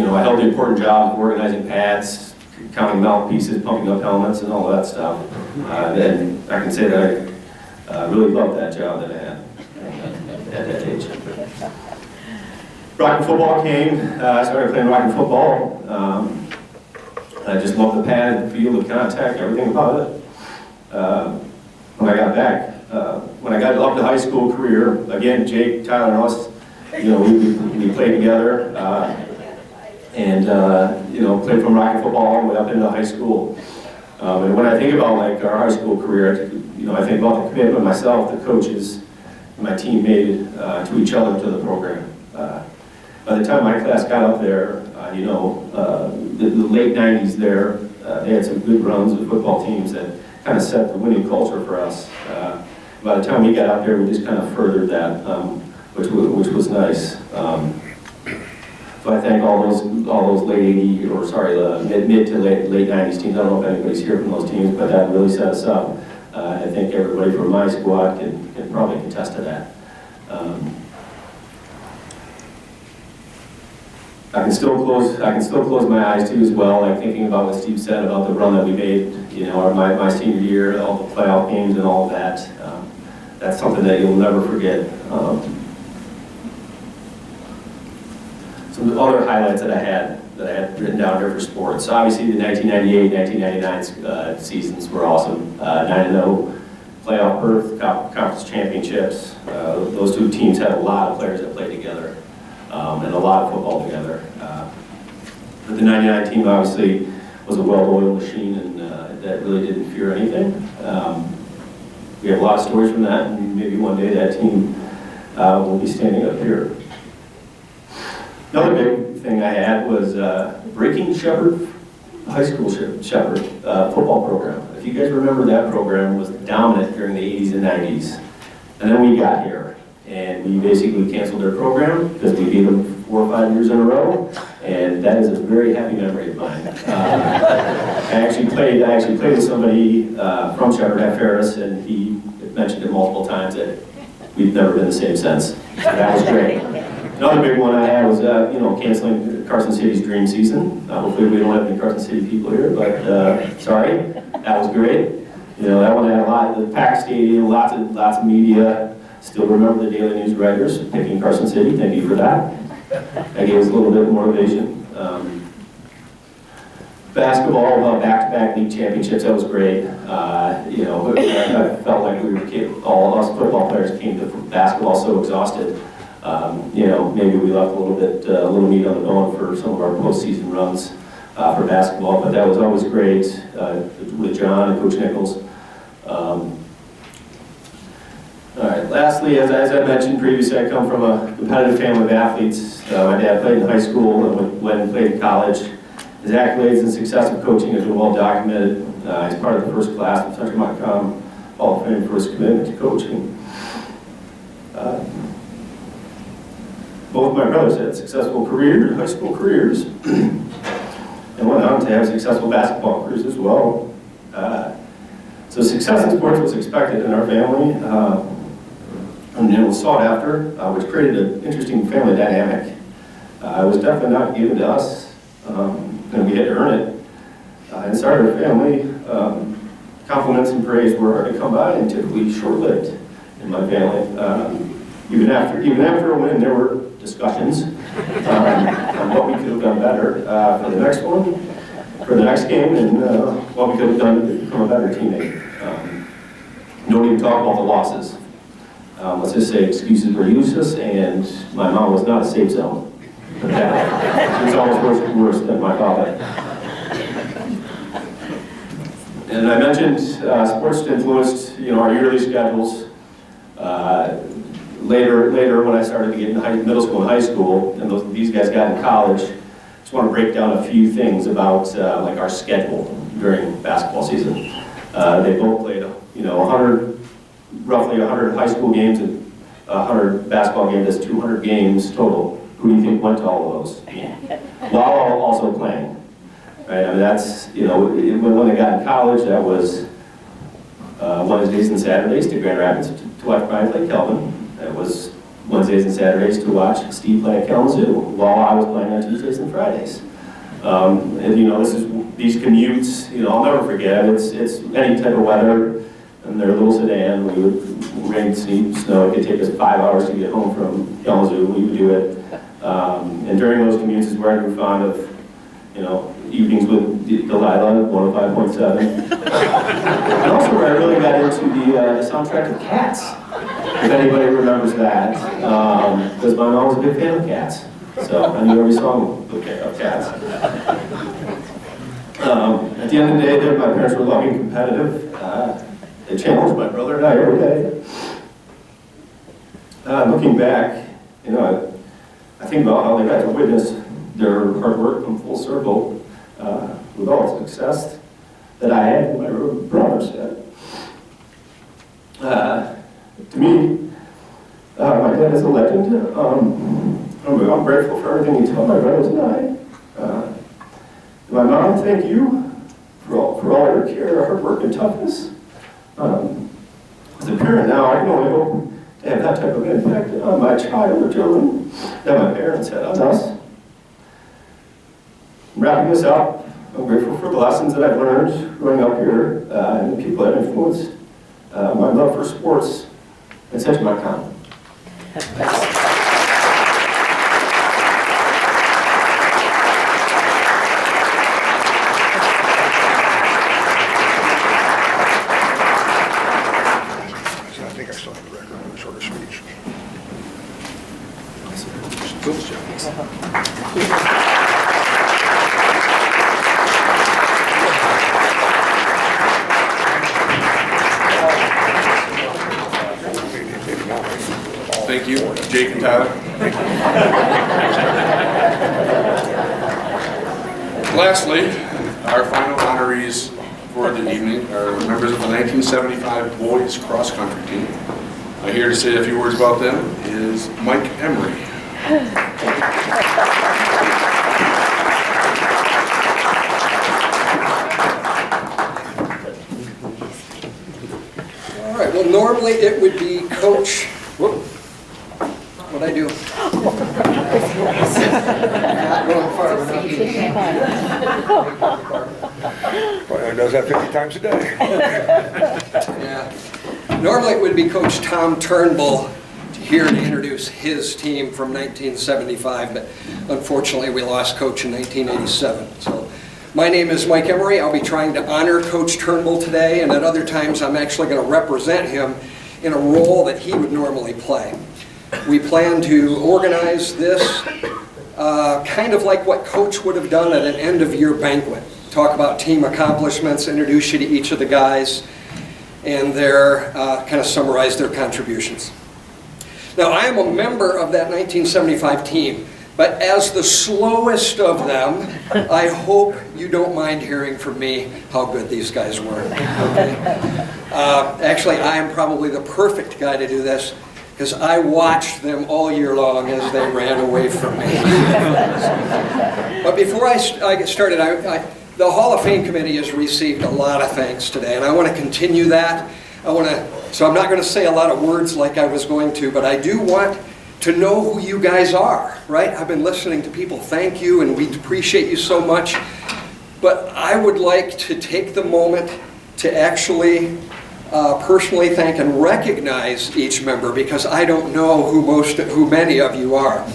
I held the important job of organizing pads, counting mouthpieces, pumping up helmets, and all of that stuff. And I can say that I really loved that job that I had at that age. Rock and football came. I started playing rock and football. I just loved the pad, the field, the contact, everything about it. When I got back, when I got up to high school career, again, Jake, Tyler, and us, we played together. Played from rock and football all the way up into high school. And when I think about like our high school career, I think about the commitment myself, the coaches, and my team made to each other, to the program. By the time my class got up there, the late 90s there, they had some good runs of football teams that kind of set the winning culture for us. By the time we got out there, we just kind of furthered that, which was nice. So I thank all those late 80s, the mid to late 90s teams. I don't know if anybody's here from those teams, but that really set us up. I think everybody from my squad can probably contest to that. I can still close my eyes too as well, like thinking about what Steve said about the run that we made, my senior year, all the playoff games and all of that. That's something that you'll never forget. Some other highlights that I had written down here for sports. So obviously the 1998-1999 seasons were awesome. 9-0 playoff berth, conference championships. Those two teams had a lot of players that played together. And a lot of football together. But the 99 team obviously was a well-oiled machine, and that really didn't fear anything. We have a lot of stories from that, and maybe one day that team will be standing up here. Another big thing I had was Breaking Shepherd High School Shepherd football program. If you guys remember, that program was dominant during the 80s and 90s. And then we got here. And we basically canceled their program because we beat them 4 or 5 years in a row, and that is a very happy memory of mine. I actually played with somebody from Shepherd at Ferris, and he mentioned it multiple times that we've never been the same since. So that was great. Another big one I had was canceling Carson City's dream season. Hopefully we don't have any Carson City people here, but sorry, that was great. That one had a lot. The packed stadium, lots of media. Still remember the Daily News writers picking Carson City. Thank you for that. That gave us a little bit of motivation. Basketball, back-to-back league championships. That was great. I felt like all of us football players came to basketball so exhausted. Maybe we left a little meat on the bone for some of our postseason runs for basketball. But that was always great with John and Coach Nichols. All right, lastly, as I mentioned previously, I come from a competitive family of athletes. My dad played in high school and went and played in college. His accolades and success of coaching have been well documented. He's part of the first class of Central Montcalm Hall of Fame for his commitment to coaching. Both my brothers had successful high school careers, and went on to have successful basketball careers as well. So success in sports was expected in our family. And it was sought after, which created an interesting family dynamic. It was definitely not given to us, and we had to earn it. Inside our family, compliments and praise were hard to come by and typically short-lived in my family. Even after a win, there were discussions on what we could have done better for the next one, for the next game, and what we could have done to become a better teammate. Don't even talk about the losses. Let's just say excuses were useless, and my mom was not a safe zone. But that was always worse than my father. And I mentioned sports influenced, our yearly schedules. Later, when I started to get in middle school and high school, and these guys got in college, just want to break down a few things about like our schedule during basketball season. They both played, roughly 100 high school games and 100 basketball games. That's 200 games total. Who do you think went to all of those? While also playing. Right? I mean, that's, when they got in college, that was Wednesdays and Saturdays to Grand Rapids to watch Brian play Kelvin. That was Wednesdays and Saturdays to watch Steve play at Kalamazoo while I was playing on Tuesdays and Fridays. These commutes, I'll never forget. It's any type of weather, and their little sedan. We would rain, sleet, snow. It could take us 5 hours to get home from Kalamazoo. We would do it. And during those commutes is where I grew fond of, evenings with Delilah, 105.7. And also where I really got into the soundtrack of Cats, if anybody remembers that, because my mom was a big fan of Cats. So I knew every song of Cats. At the end of the day, my parents were loving, competitive. They challenged my brother and I every day. Looking back, I think about how they got to witness their hard work come full circle with all the success that I had and my brothers had. To me, my dad is a legend. I'm grateful for everything he taught my brothers and I. My mom, thank you for all your care, hard work, and toughness. As a parent now, I can only hope to have that type of impact on my child or children that my parents had on us. Wrapping this up, I'm grateful for the lessons that I've learned growing up here and the people that influenced my love for sports and such Montcalm. I think I still have the record of the shorter speech. Thank you, Jake and Tyler. Lastly, our final honorees for the evening are members of the 1975 boys cross country team. Here to say a few words about them is Mike Emery. All right, well, normally it would be Coach, what'd I do? Not going far enough. Well, he does that 50 times a day. Yeah. Normally it would be Coach Tom Turnbull here to introduce his team from 1975, but unfortunately we lost Coach in 1987. So my name is Mike Emery. I'll be trying to honor Coach Turnbull today, and at other times I'm actually going to represent him in a role that he would normally play. We plan to organize this kind of like what Coach would have done at an end-of-year banquet. Talk about team accomplishments, introduce you to each of the guys, and kind of summarize their contributions. Now, I am a member of that 1975 team, but as the slowest of them, I hope you don't mind hearing from me how good these guys were. Okay? Actually, I am probably the perfect guy to do this, because I watched them all year long as they ran away from me. But before I get started, the Hall of Fame Committee has received a lot of thanks today, and I want to continue that. So I'm not going to say a lot of words like I was going to, but I do want to know who you guys are, right? I've been listening to people thank you, and we appreciate you so much. But I would like to take the moment to actually personally thank and recognize each member, because I don't know who many of you are.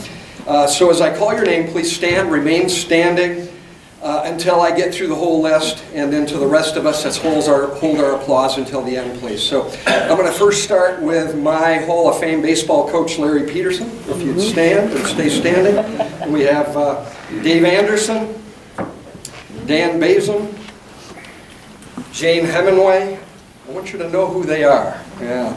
So as I call your name, please stand, remain standing until I get through the whole list, and then to the rest of us, let's hold our applause until the end, please. So I'm going to first start with my Hall of Fame baseball coach, Larry Peterson. If you'd stand and stay standing. And we have Dave Anderson, Dan Bazin, Jane Hemingway. I want you to know who they are. Yeah.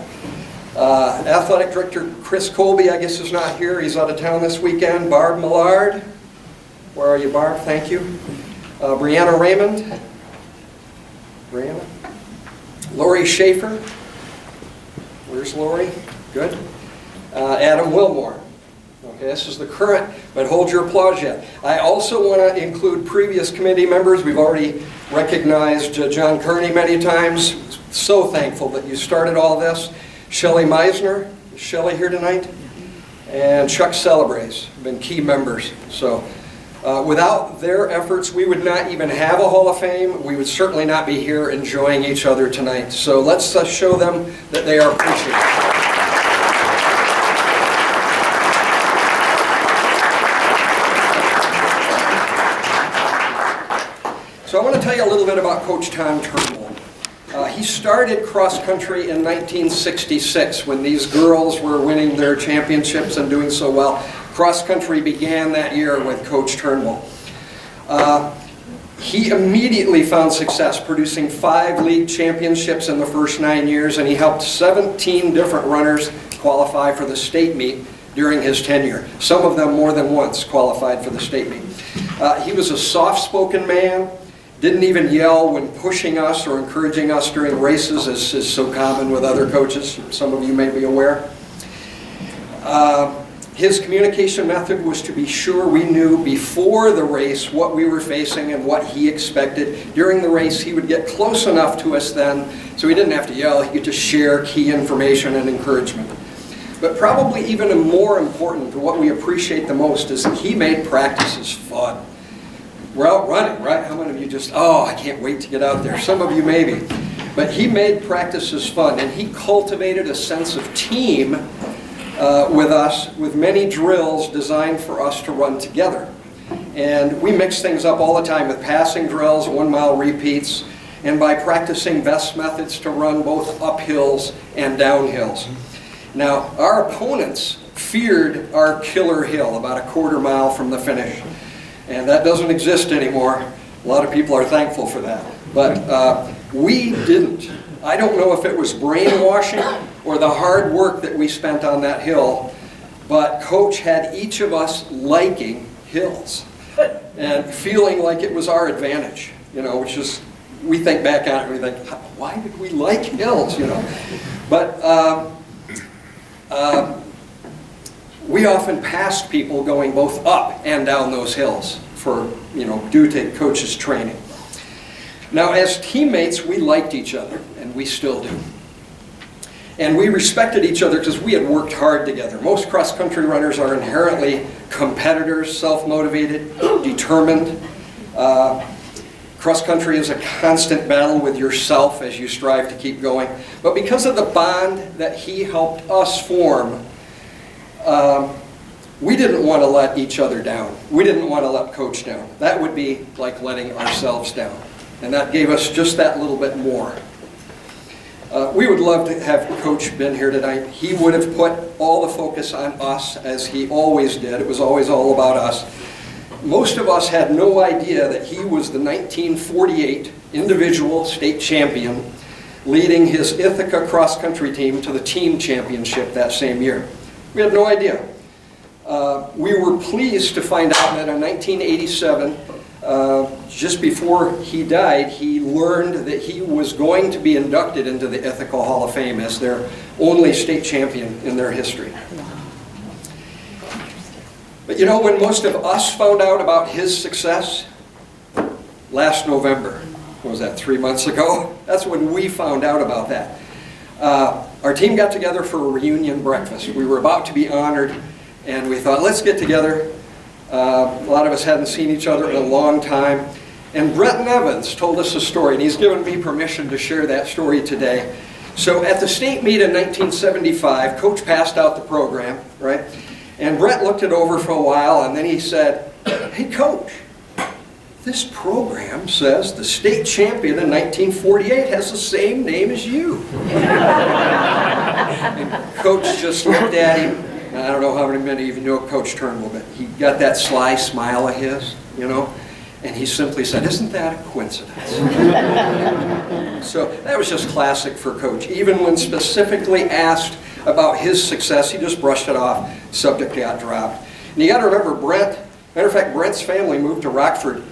Athletic Director Chris Colby, I guess, is not here. He's out of town this weekend. Barb Millard. Where are you, Barb? Thank you. Brianna Raymond. Brianna. Lori Schaefer. Where's Lori? Good. Adam Wilmore. Okay, this is the current, but hold your applause yet. I also want to include previous committee members. We've already recognized John Kearney many times. So thankful that you started all this. Shelley Meisner. Is Shelley here tonight? And Chuck Celebrez have been key members. So without their efforts, we would not even have a Hall of Fame. We would certainly not be here enjoying each other tonight. So let's show them that they are appreciated. So I want to tell you a little bit about Coach Tom Turnbull. He started cross country in 1966 when these girls were winning their championships and doing so well. Cross country began that year with Coach Turnbull. He immediately found success producing 5 league championships in the first 9 years, and he helped 17 different runners qualify for the state meet during his tenure. Some of them more than once qualified for the state meet. He was a soft-spoken man. Didn't even yell when pushing us or encouraging us during races, as is so common with other coaches. Some of you may be aware. His communication method was to be sure we knew before the race what we were facing and what he expected. During the race, he would get close enough to us then so he didn't have to yell. He could just share key information and encouragement. But probably even more important, what we appreciate the most, is that he made practices fun. We're out running, right? How many of you just, oh, I can't wait to get out there? Some of you maybe. But he made practices fun, and he cultivated a sense of team with us, with many drills designed for us to run together. And we mix things up all the time with passing drills, 1-mile repeats, and by practicing best methods to run both uphills and downhills. Now, our opponents feared our killer hill about a 1/4 mile from the finish. And that doesn't exist anymore. A lot of people are thankful for that. But we didn't. I don't know if it was brainwashing or the hard work that we spent on that hill, but Coach had each of us liking hills and feeling like it was our advantage, you know, which is, we think back on it and we think, why did we like hills, you know? But we often passed people going both up and down those hills for, you know, due to Coach's training. Now, as teammates, we liked each other, and we still do. And we respected each other because we had worked hard together. Most cross-country runners are inherently competitors, self-motivated, determined. Cross-country is a constant battle with yourself as you strive to keep going. But because of the bond that he helped us form, we didn't want to let each other down. We didn't want to let Coach down. That would be like letting ourselves down. And that gave us just that little bit more. We would love to have Coach been here tonight. He would have put all the focus on us, as he always did. It was always all about us. Most of us had no idea that he was the 1948 individual state champion, leading his Ithaca cross-country team to the team championship that same year. We had no idea. We were pleased to find out that in 1987, just before he died, he learned that he was going to be inducted into the Ithaca Hall of Fame as their only state champion in their history. But you know, when most of us found out about his success, last November, what was that, 3 months ago? That's when we found out about that. Our team got together for a reunion breakfast. We were about to be honored, and we thought, let's get together. A lot of us hadn't seen each other in a long time. And Brett Evans told us a story, and he's given me permission to share that story today. So at the state meet in 1975, Coach passed out the program, right? And Brett looked it over for a while, and then he said, hey, Coach, this program says the state champion in 1948 has the same name as you. And Coach just looked at him. I don't know how many of you know Coach Turnbull, but he got that sly smile of his, you know, and he simply said, isn't that a coincidence? So that was just classic for Coach. Even when specifically asked about his success, he just brushed it off. Subject got dropped. And you got to remember, matter of fact, Brent's family moved to Rockford,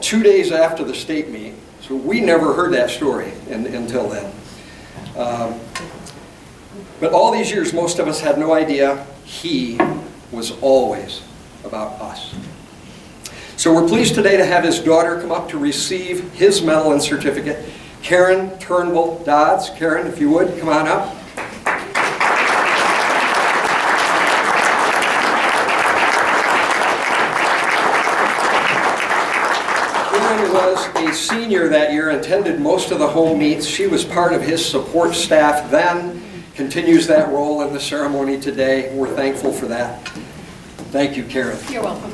2 days after the state meet. So we never heard that story until then. But all these years, most of us had no idea he was always about us. So we're pleased today to have his daughter come up to receive his medal and certificate. Karen Turnbull Dodds. Karen, if you would, come on up. Karen was a senior that year, attended most of the home meets. She was part of his support staff then, continues that role in the ceremony today. We're thankful for that. Thank you, Karen. You're welcome.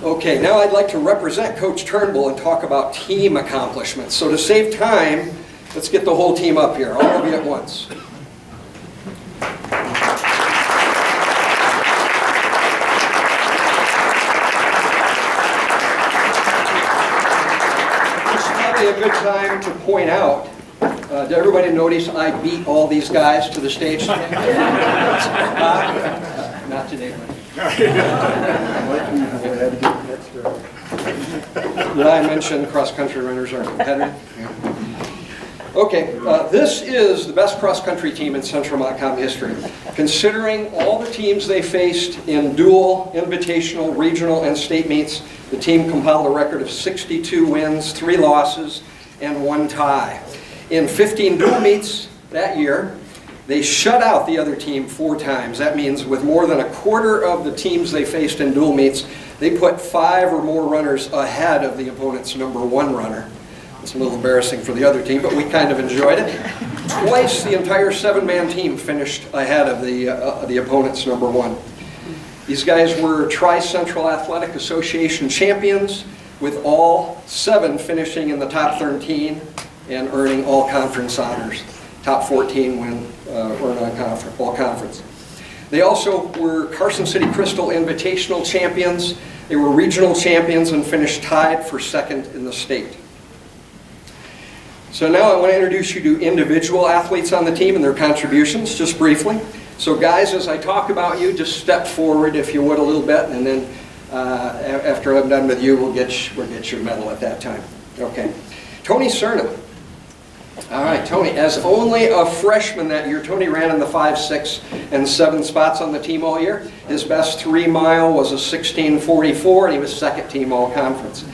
Okay, now I'd like to represent Coach Turnbull and talk about team accomplishments. So to save time, let's get the whole team up here, all of you at once. It's probably a good time to point out, did everybody notice I beat all these guys to the stage today? Not today, but. Did I mention cross-country runners are competitive? Yeah. Okay, this is the best cross-country team in Central Montcalm history. Considering all the teams they faced in dual, invitational, regional, and state meets, the team compiled a record of 62 wins, 3 losses, and 1 tie. In 15 dual meets that year, they shut out the other team 4 times. That means with more than a quarter of the teams they faced in dual meets, they put 5 or more runners ahead of the opponent's number 1 runner. It's a little embarrassing for the other team, but we kind of enjoyed it. Twice the entire 7-man team finished ahead of the opponent's number 1. These guys were Tri-Central Athletic Association champions, with all 7 finishing in the top 13 and earning all conference honors. Top 14 earn all conference. They also were Carson City Crystal Invitational champions. They were regional champions and finished tied for 2nd in the state. So now I want to introduce you to individual athletes on the team and their contributions, just briefly. So guys, as I talk about you, just step forward if you would a little bit, and then after I'm done with you, we'll get your medal at that time. Okay. Tony Cerna. All right, Tony, as only a freshman that year, Tony ran in the 5, 6, and 7 spots on the team all year. His best 3-mile was a 16:44, and he was 2nd team all-conference.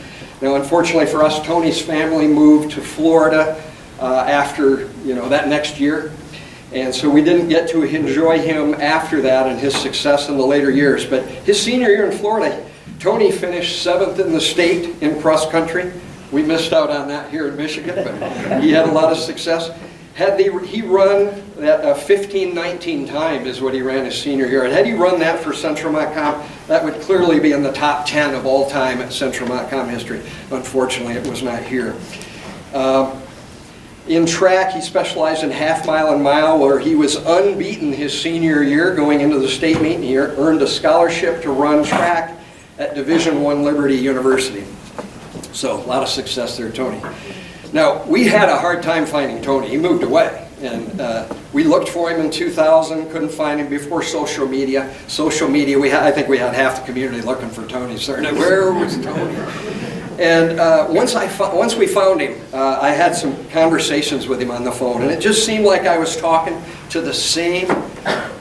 Now, unfortunately for us, Tony's family moved to Florida after, that next year. And so we didn't get to enjoy him after that and his success in the later years. But his senior year in Florida, Tony finished 7th in the state in cross-country. We missed out on that here in Michigan, but he had a lot of success. He run that 15:19 time is what he ran his senior year. And had he run that for Central Montcalm, that would clearly be in the top 10 of all time at Central Montcalm history. Unfortunately, it was not here. In track, he specialized in half-mile and mile, where he was unbeaten his senior year going into the state meet, and he earned a scholarship to run track at Division I Liberty University. So a lot of success there, Tony. Now, we had a hard time finding Tony. He moved away. And we looked for him in 2000, couldn't find him before social media. Social media, I think we had half the community looking for Tony. So where was Tony? And once we found him, I had some conversations with him on the phone. And it just seemed like I was talking to the same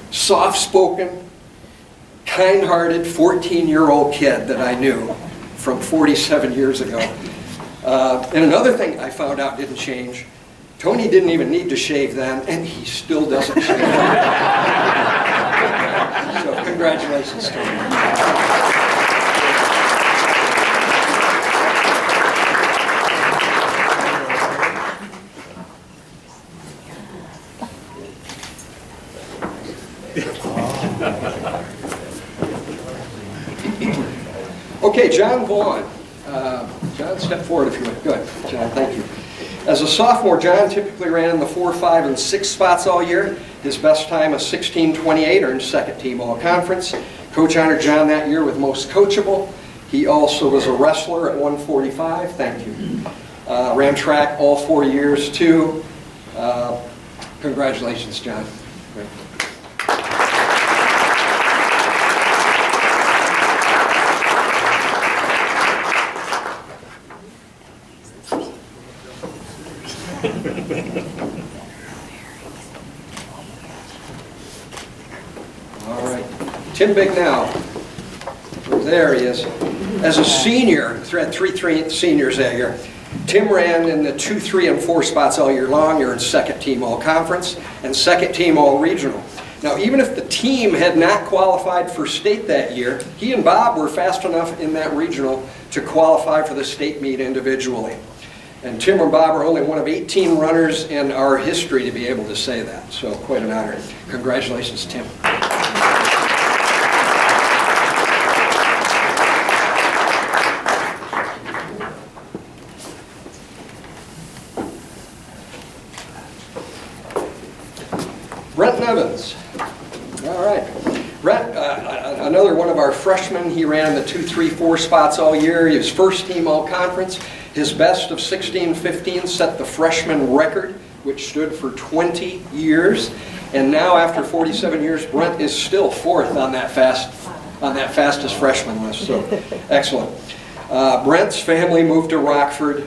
soft-spoken, kind-hearted 14-year-old kid that I knew from 47 years ago. And another thing I found out didn't change. Tony didn't even need to shave then, and he still doesn't shave. So congratulations, Tony. Okay, John Vaughn. John, step forward if you would. Good. John, thank you. As a sophomore, John typically ran in the 4, 5, and 6 spots all year. His best time, a 16:28, earned 2nd team all-conference. Coach honored John that year with most coachable. He also was a wrestler at 145. Thank you. ran track all 4 years too. Congratulations, John. All right, Tim Bignell. There he is. As a senior, had three seniors that year. Tim ran in the 2, 3, and 4 spots all year long. You're in second team all conference and second team all regional. Now, even if the team had not qualified for state that year, he and Bob were fast enough in that regional to qualify for the state meet individually. And Tim and Bob are only one of 18 runners in our history to be able to say that. So quite an honor. Congratulations, Tim. Brent Nevins. All right. Brent, another one of our freshmen. He ran in the 2, 3, 4 spots all year. He was first team all conference. His best of 16:15 set the freshman record, which stood for 20 years. And now, after 47 years, Brent is still fourth on that fastest freshman list. So, excellent. Brent's family moved to Rockford,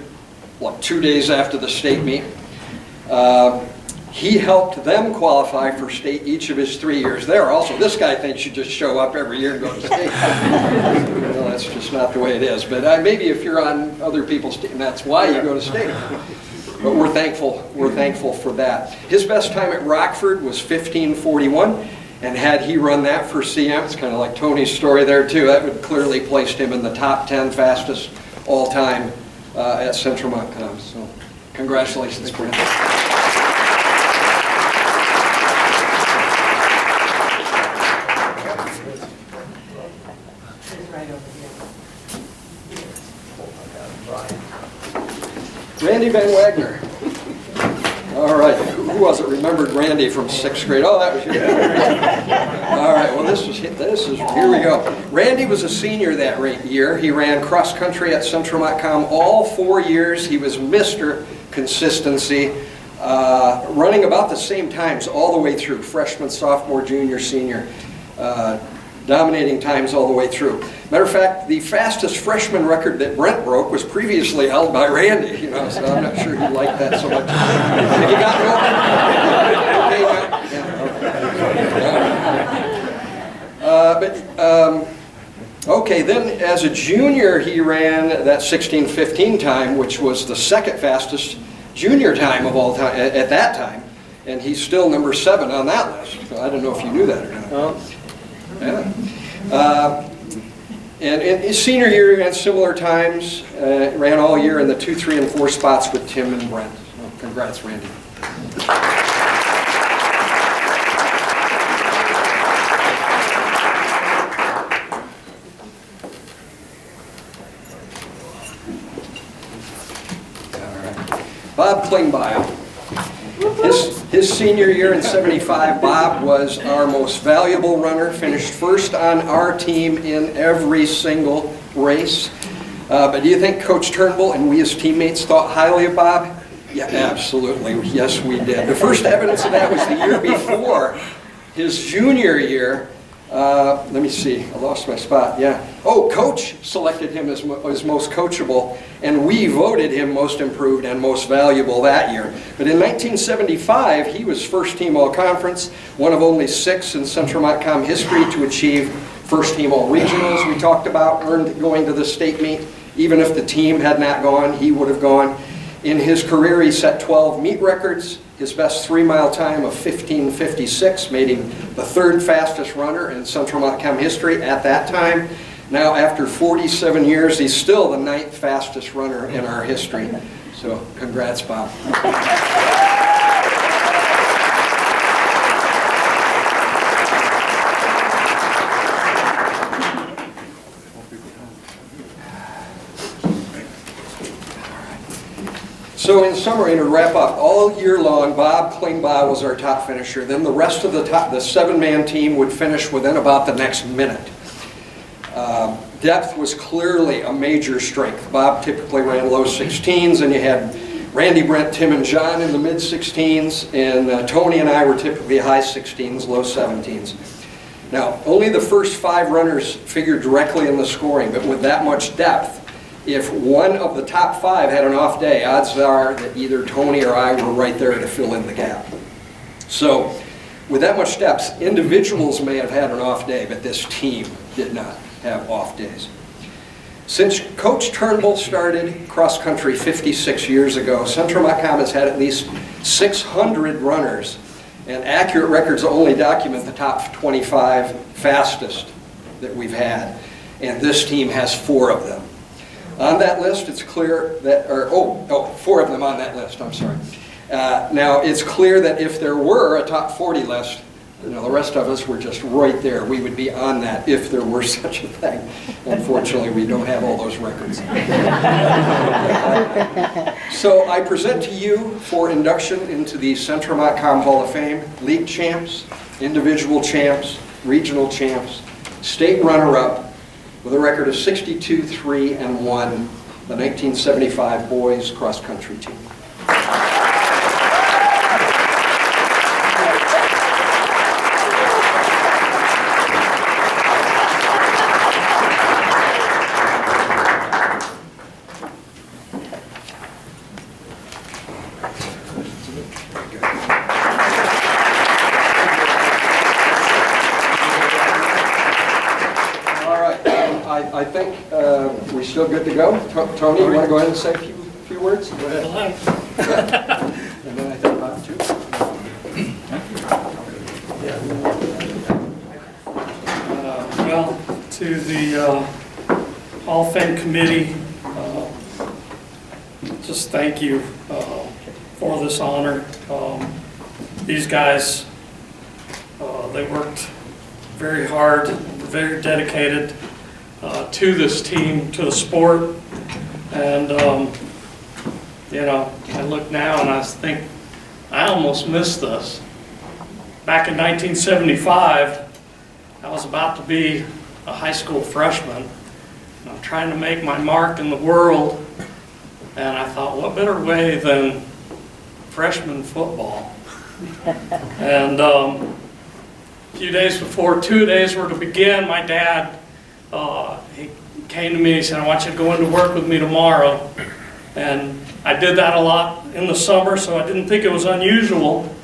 2 days after the state meet. He helped them qualify for state each of his 3 years there. Also, this guy thinks you just show up every year and go to state. Well, that's just not the way it is. But maybe if you're on other people's team, that's why you go to state. But we're thankful for that. His best time at Rockford was 15:41, and had he run that for CM, it's kind of like Tony's story there too, that would clearly placed him in the top 10 fastest all time at Central Montcalm. So, congratulations, Brent. Randy Van Wagner. All right, who was it remembered Randy from 6th grade? Oh, that was you. All right, well, this is, here we go. Randy was a senior that year. He ran cross country at Central Montcalm all 4 years. He was Mr. Consistency, running about the same times all the way through, freshman, sophomore, junior, senior. Dominating times all the way through. Matter of fact, the fastest freshman record that Brent broke was previously held by Randy, so I'm not sure he liked that so much. Have you gotten over? Okay, then as a junior, he ran that 16:15 time, which was the second fastest junior time of all time at that time, and he's still number 7 on that list. So I don't know if you knew that or not. Yeah. And in his senior year, he ran similar times, ran all year in the 2, 3, and 4 spots with Tim and Brent. So congrats, Randy. All right. Bob Klingbeil. His senior year in '75, Bob was our most valuable runner, finished first on our team in every single race. But do you think Coach Turnbull and we as teammates thought highly of Bob? Yeah, absolutely. Yes, we did. The first evidence of that was the year before, his junior year. Let me see, I lost my spot, yeah. Oh, Coach selected him as most coachable, and we voted him most improved and most valuable that year. But in 1975, he was first team all-conference, one of only 6 in Central Montcalm history to achieve first team all-regionals we talked about, earned going to the state meet. Even if the team had not gone, he would have gone. In his career, he set 12 meet records. His best 3-mile time of 15:56 made him the 3rd fastest runner in Central Montcalm history at that time. Now, after 47 years, he's still the 9th fastest runner in our history. So, congrats, Bob. So in summary, to wrap up, all year long, Bob Klingbeil was our top finisher. Then the rest of the 7-man team would finish within about the next minute. depth was clearly a major strength. Bob typically ran low 16s, and you had Randy, Brent, Tim, and John in the mid 16s, and Tony and I were typically high 16s, low 17s. Now, only the first 5 runners figured directly in the scoring, but with that much depth, if one of the top 5 had an off day, odds are that either Tony or I were right there to fill in the gap. So, with that much depth, individuals may have had an off day, but this team did not have off days. Since Coach Turnbull started cross country 56 years ago, Central Montcalm has had at least 600 runners, and accurate records only document the top 25 fastest that we've had, and this team has 4 of them. On that list, it's clear that, 4 of them on that list, I'm sorry. Now, it's clear that if there were a top 40 list, the rest of us were just right there. We would be on that if there were such a thing. Unfortunately, we don't have all those records. So I present to you for induction into the Central Montcalm Hall of Fame, league champs, individual champs, regional champs, state runner-up with a record of 62-3-1, the 1975 boys cross-country team. I think we're still good to go. Tony, you want to go ahead and say a few words? Go ahead. And then I think Bob too. Well, to the Hall of Fame committee, just thank you for this honor. These guys, they worked very hard, very dedicated to this team, to the sport, and I look now and I think I almost missed this. Back in 1975, I was about to be a high school freshman, and I'm trying to make my mark in the world, and I thought, what better way than freshman football? And a few days before 2 days were to begin, my dad, he came to me and he said, I want you to go into work with me tomorrow. And I did that a lot in the summer, so I didn't think it was unusual.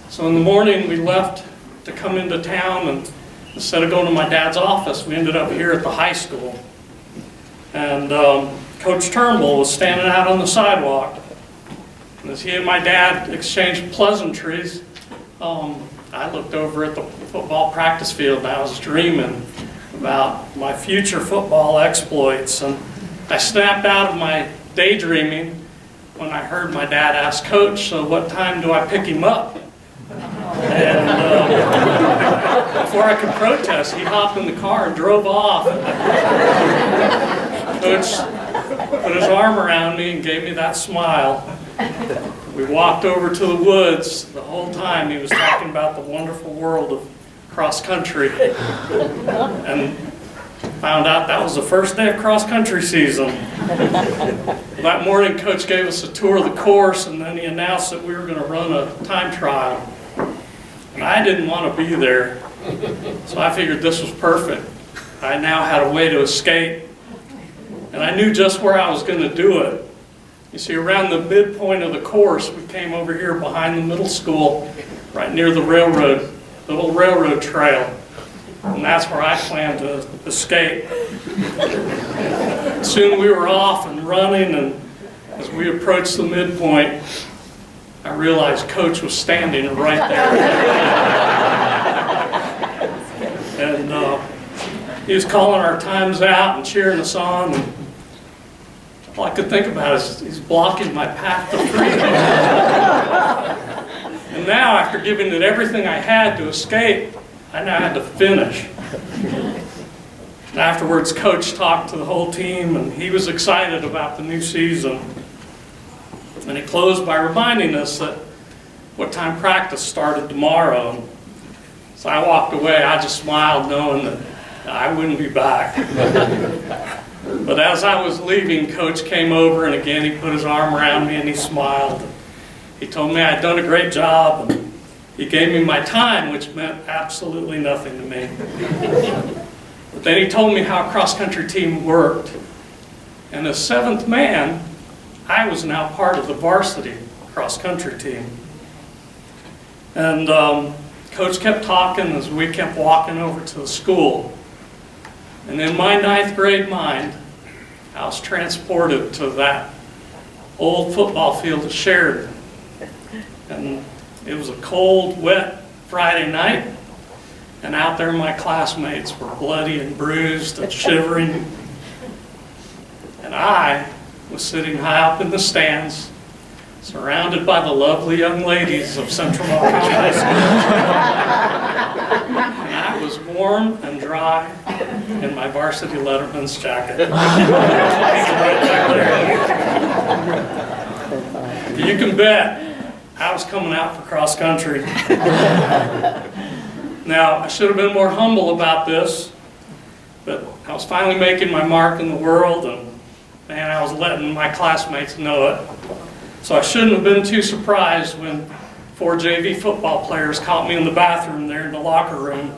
So in the morning we left to come into town, and instead of going to my dad's office, we ended up here at the high school. And Coach Turnbull was standing out on the sidewalk. And as he and my dad exchanged pleasantries, I looked over at the football practice field and I was dreaming about my future football exploits. And I snapped out of my daydreaming when I heard my dad ask Coach, so what time do I pick him up? And before I could protest, he hopped in the car and drove off. Coach put his arm around me and gave me that smile. We walked over to the woods. The whole time he was talking about the wonderful world of cross country, and found out that was the first day of cross country season. That morning, Coach gave us a tour of the course, and then he announced that we were going to run a time trial. And I didn't want to be there, so I figured this was perfect. I now had a way to escape, and I knew just where I was going to do it. You see, around the midpoint of the course, we came over here behind the middle school, right near the railroad, the little railroad trail. And that's where I planned to escape. Soon we were off and running, and as we approached the midpoint, I realized Coach was standing right there. And he was calling our times out and cheering us on. And all I could think about is he's blocking my path to freedom. And now, after giving it everything I had to escape, I now had to finish. And afterwards, Coach talked to the whole team, and he was excited about the new season. And he closed by reminding us that what time practice started tomorrow. So I walked away. I just smiled, knowing that I wouldn't be back. But as I was leaving, Coach came over, and again he put his arm around me and he smiled. He told me I'd done a great job, and he gave me my time, which meant absolutely nothing to me. But then he told me how a cross-country team worked. And as seventh man, I was now part of the varsity cross-country team. And Coach kept talking as we kept walking over to the school. And in my 9th grade mind, I was transported to that old football field at Sheridan. And it was a cold, wet Friday night. And out there my classmates were bloody and bruised and shivering. And I was sitting high up in the stands, surrounded by the lovely young ladies of Central Montcalm High School. And I was warm and dry in my varsity Letterman's jacket. You can bet I was coming out for cross country. Now, I should have been more humble about this, but I was finally making my mark in the world, and man, I was letting my classmates know it. So I shouldn't have been too surprised when 4 JV football players caught me in the bathroom there in the locker room.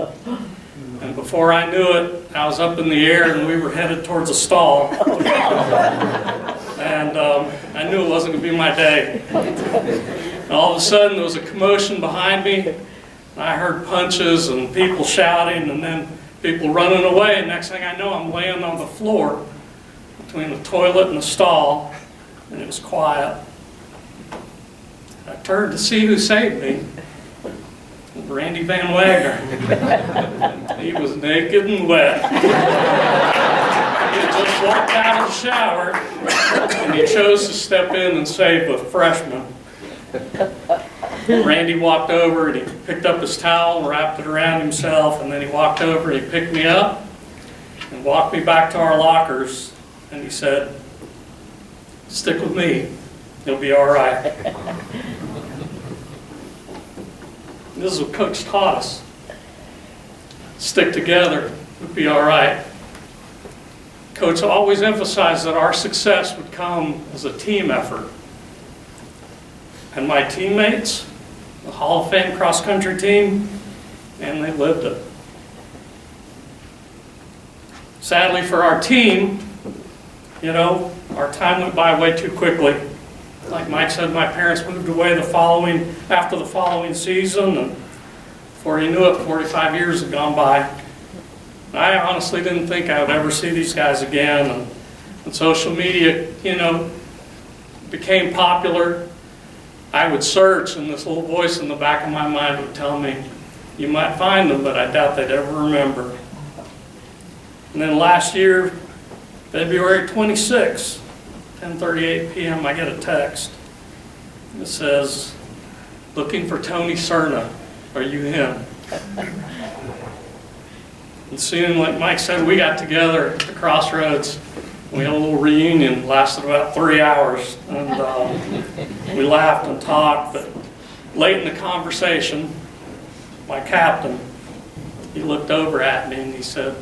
And before I knew it, I was up in the air and we were headed towards a stall. And I knew it wasn't going to be my day. And all of a sudden there was a commotion behind me. I heard punches and people shouting and then people running away. And next thing I know, I'm laying on the floor between the toilet and the stall, and it was quiet. I turned to see who saved me. Randy Van Wagner. He was naked and wet. He had just walked out of the shower, and he chose to step in and save a freshman. Randy walked over and he picked up his towel, wrapped it around himself, and then he walked over and he picked me up and walked me back to our lockers, and he said, "Stick with me, you'll be all right." This is what Coach taught us. Stick together, we'll be all right. Coach always emphasized that our success would come as a team effort. And my teammates, the Hall of Fame cross-country team, and they lived it. Sadly for our team, you know, our time went by way too quickly. Like Mike said, my parents moved away after the following season, and before you knew it, 45 years had gone by. I honestly didn't think I would ever see these guys again, and when social media, you know, became popular, I would search, and this little voice in the back of my mind would tell me, you might find them, but I doubt they'd ever remember. And then last year, February 26, 10:38 p.m., I get a text. It says, "Looking for Tony Cerna. Are you him?" And soon, like Mike said, we got together at the Crossroads. We had a little reunion, lasted about 3 hours, and we laughed and talked, but late in the conversation, my captain, he looked over at me and he said,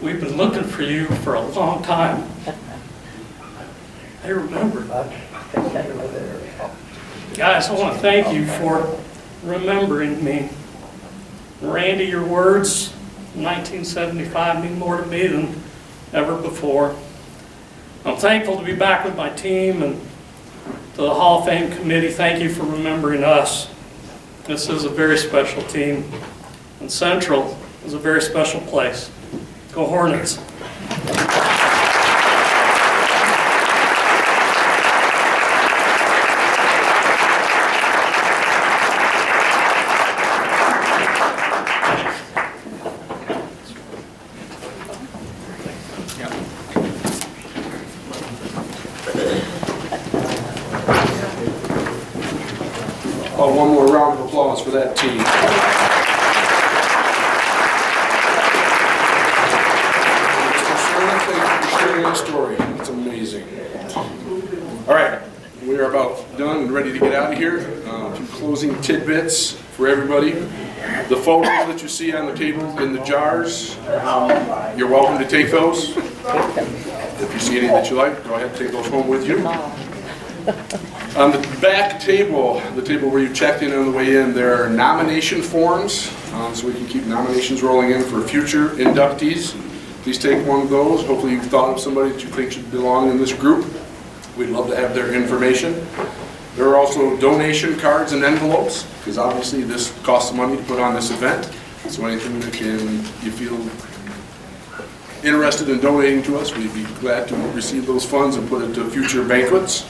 "We've been looking for you for a long time." I remember. Guys, I want to thank you for remembering me. Randy, your words in 1975 mean more to me than ever before. I'm thankful to be back with my team, and to the Hall of Fame committee, thank you for remembering us. This is a very special team, and Central is a very special place. Go Hornets. Oh, one more round of applause for that team. Thank you for sharing that story. It's amazing. All right, We are about done and ready to get out of here. A few closing tidbits for everybody. The photos that you see on the table in the jars, you're welcome to take those. If you see any that you like, go ahead and take those home with you. On the back table, the table where you checked in on the way in, there are nomination forms, so we can keep nominations rolling in for future inductees. Please take one of those. Hopefully you've thought of somebody that you think should belong in this group. We'd love to have their information. There are also donation cards and envelopes, because obviously this costs money to put on this event. So anything that you feel interested in donating to us, we'd be glad to receive those funds and put it to future banquets.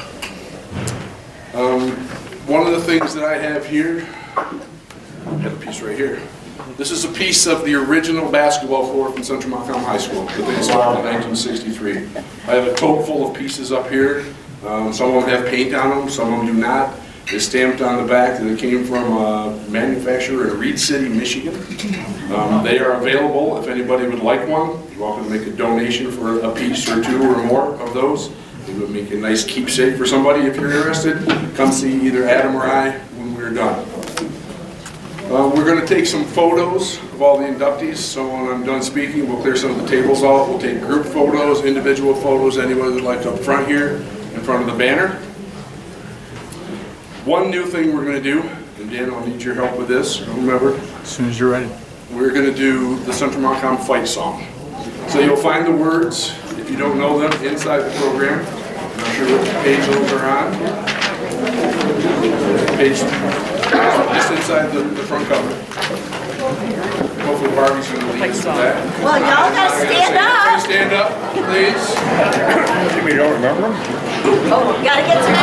One of the things that I have here, I have a piece right here. This is a piece of the original basketball floor from Central Montcalm High School that they installed in 1963. I have a tote full of pieces up here. Some of them have paint on them, some of them do not. It's stamped on the back that it came from a manufacturer in Reed City, Michigan. They are available if anybody would like one. You're welcome to make a donation for a piece or two or more of those. It would make a nice keepsake for somebody if you're interested. Come see either Adam or I when we're done. We're going to take some photos of all the inductees, so when I'm done speaking, we'll clear some of the tables out. We'll take group photos, individual photos, anybody that'd like to up front here, in front of the banner. One new thing we're going to do, and Dan, I'll need your help with this, whomever. As soon as you're ready. We're going to do the Central Montcalm fight song. So you'll find the words, if you don't know them, inside the program. I'm not sure which page those are on. Page, just inside the front cover. Hopefully Barbie's going to lead us with that. Well, y'all gotta stand up. Stand up, please. You don't remember them? Oh, gotta get some.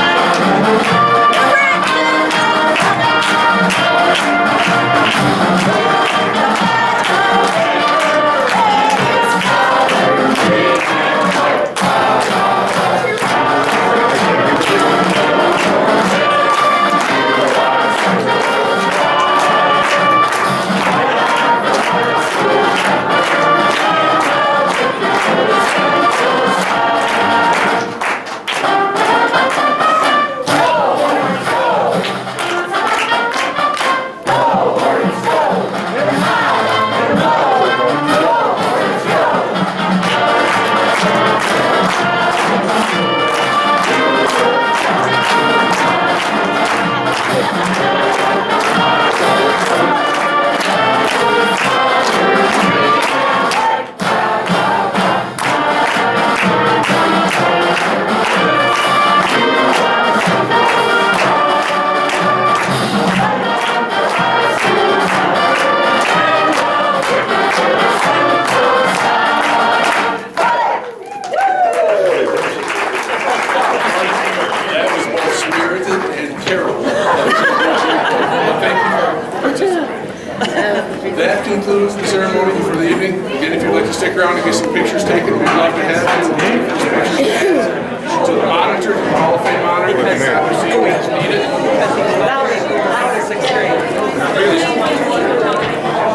That concludes the ceremony for the evening. Again, if you'd like to stick around and get some pictures taken, we'd love to have you.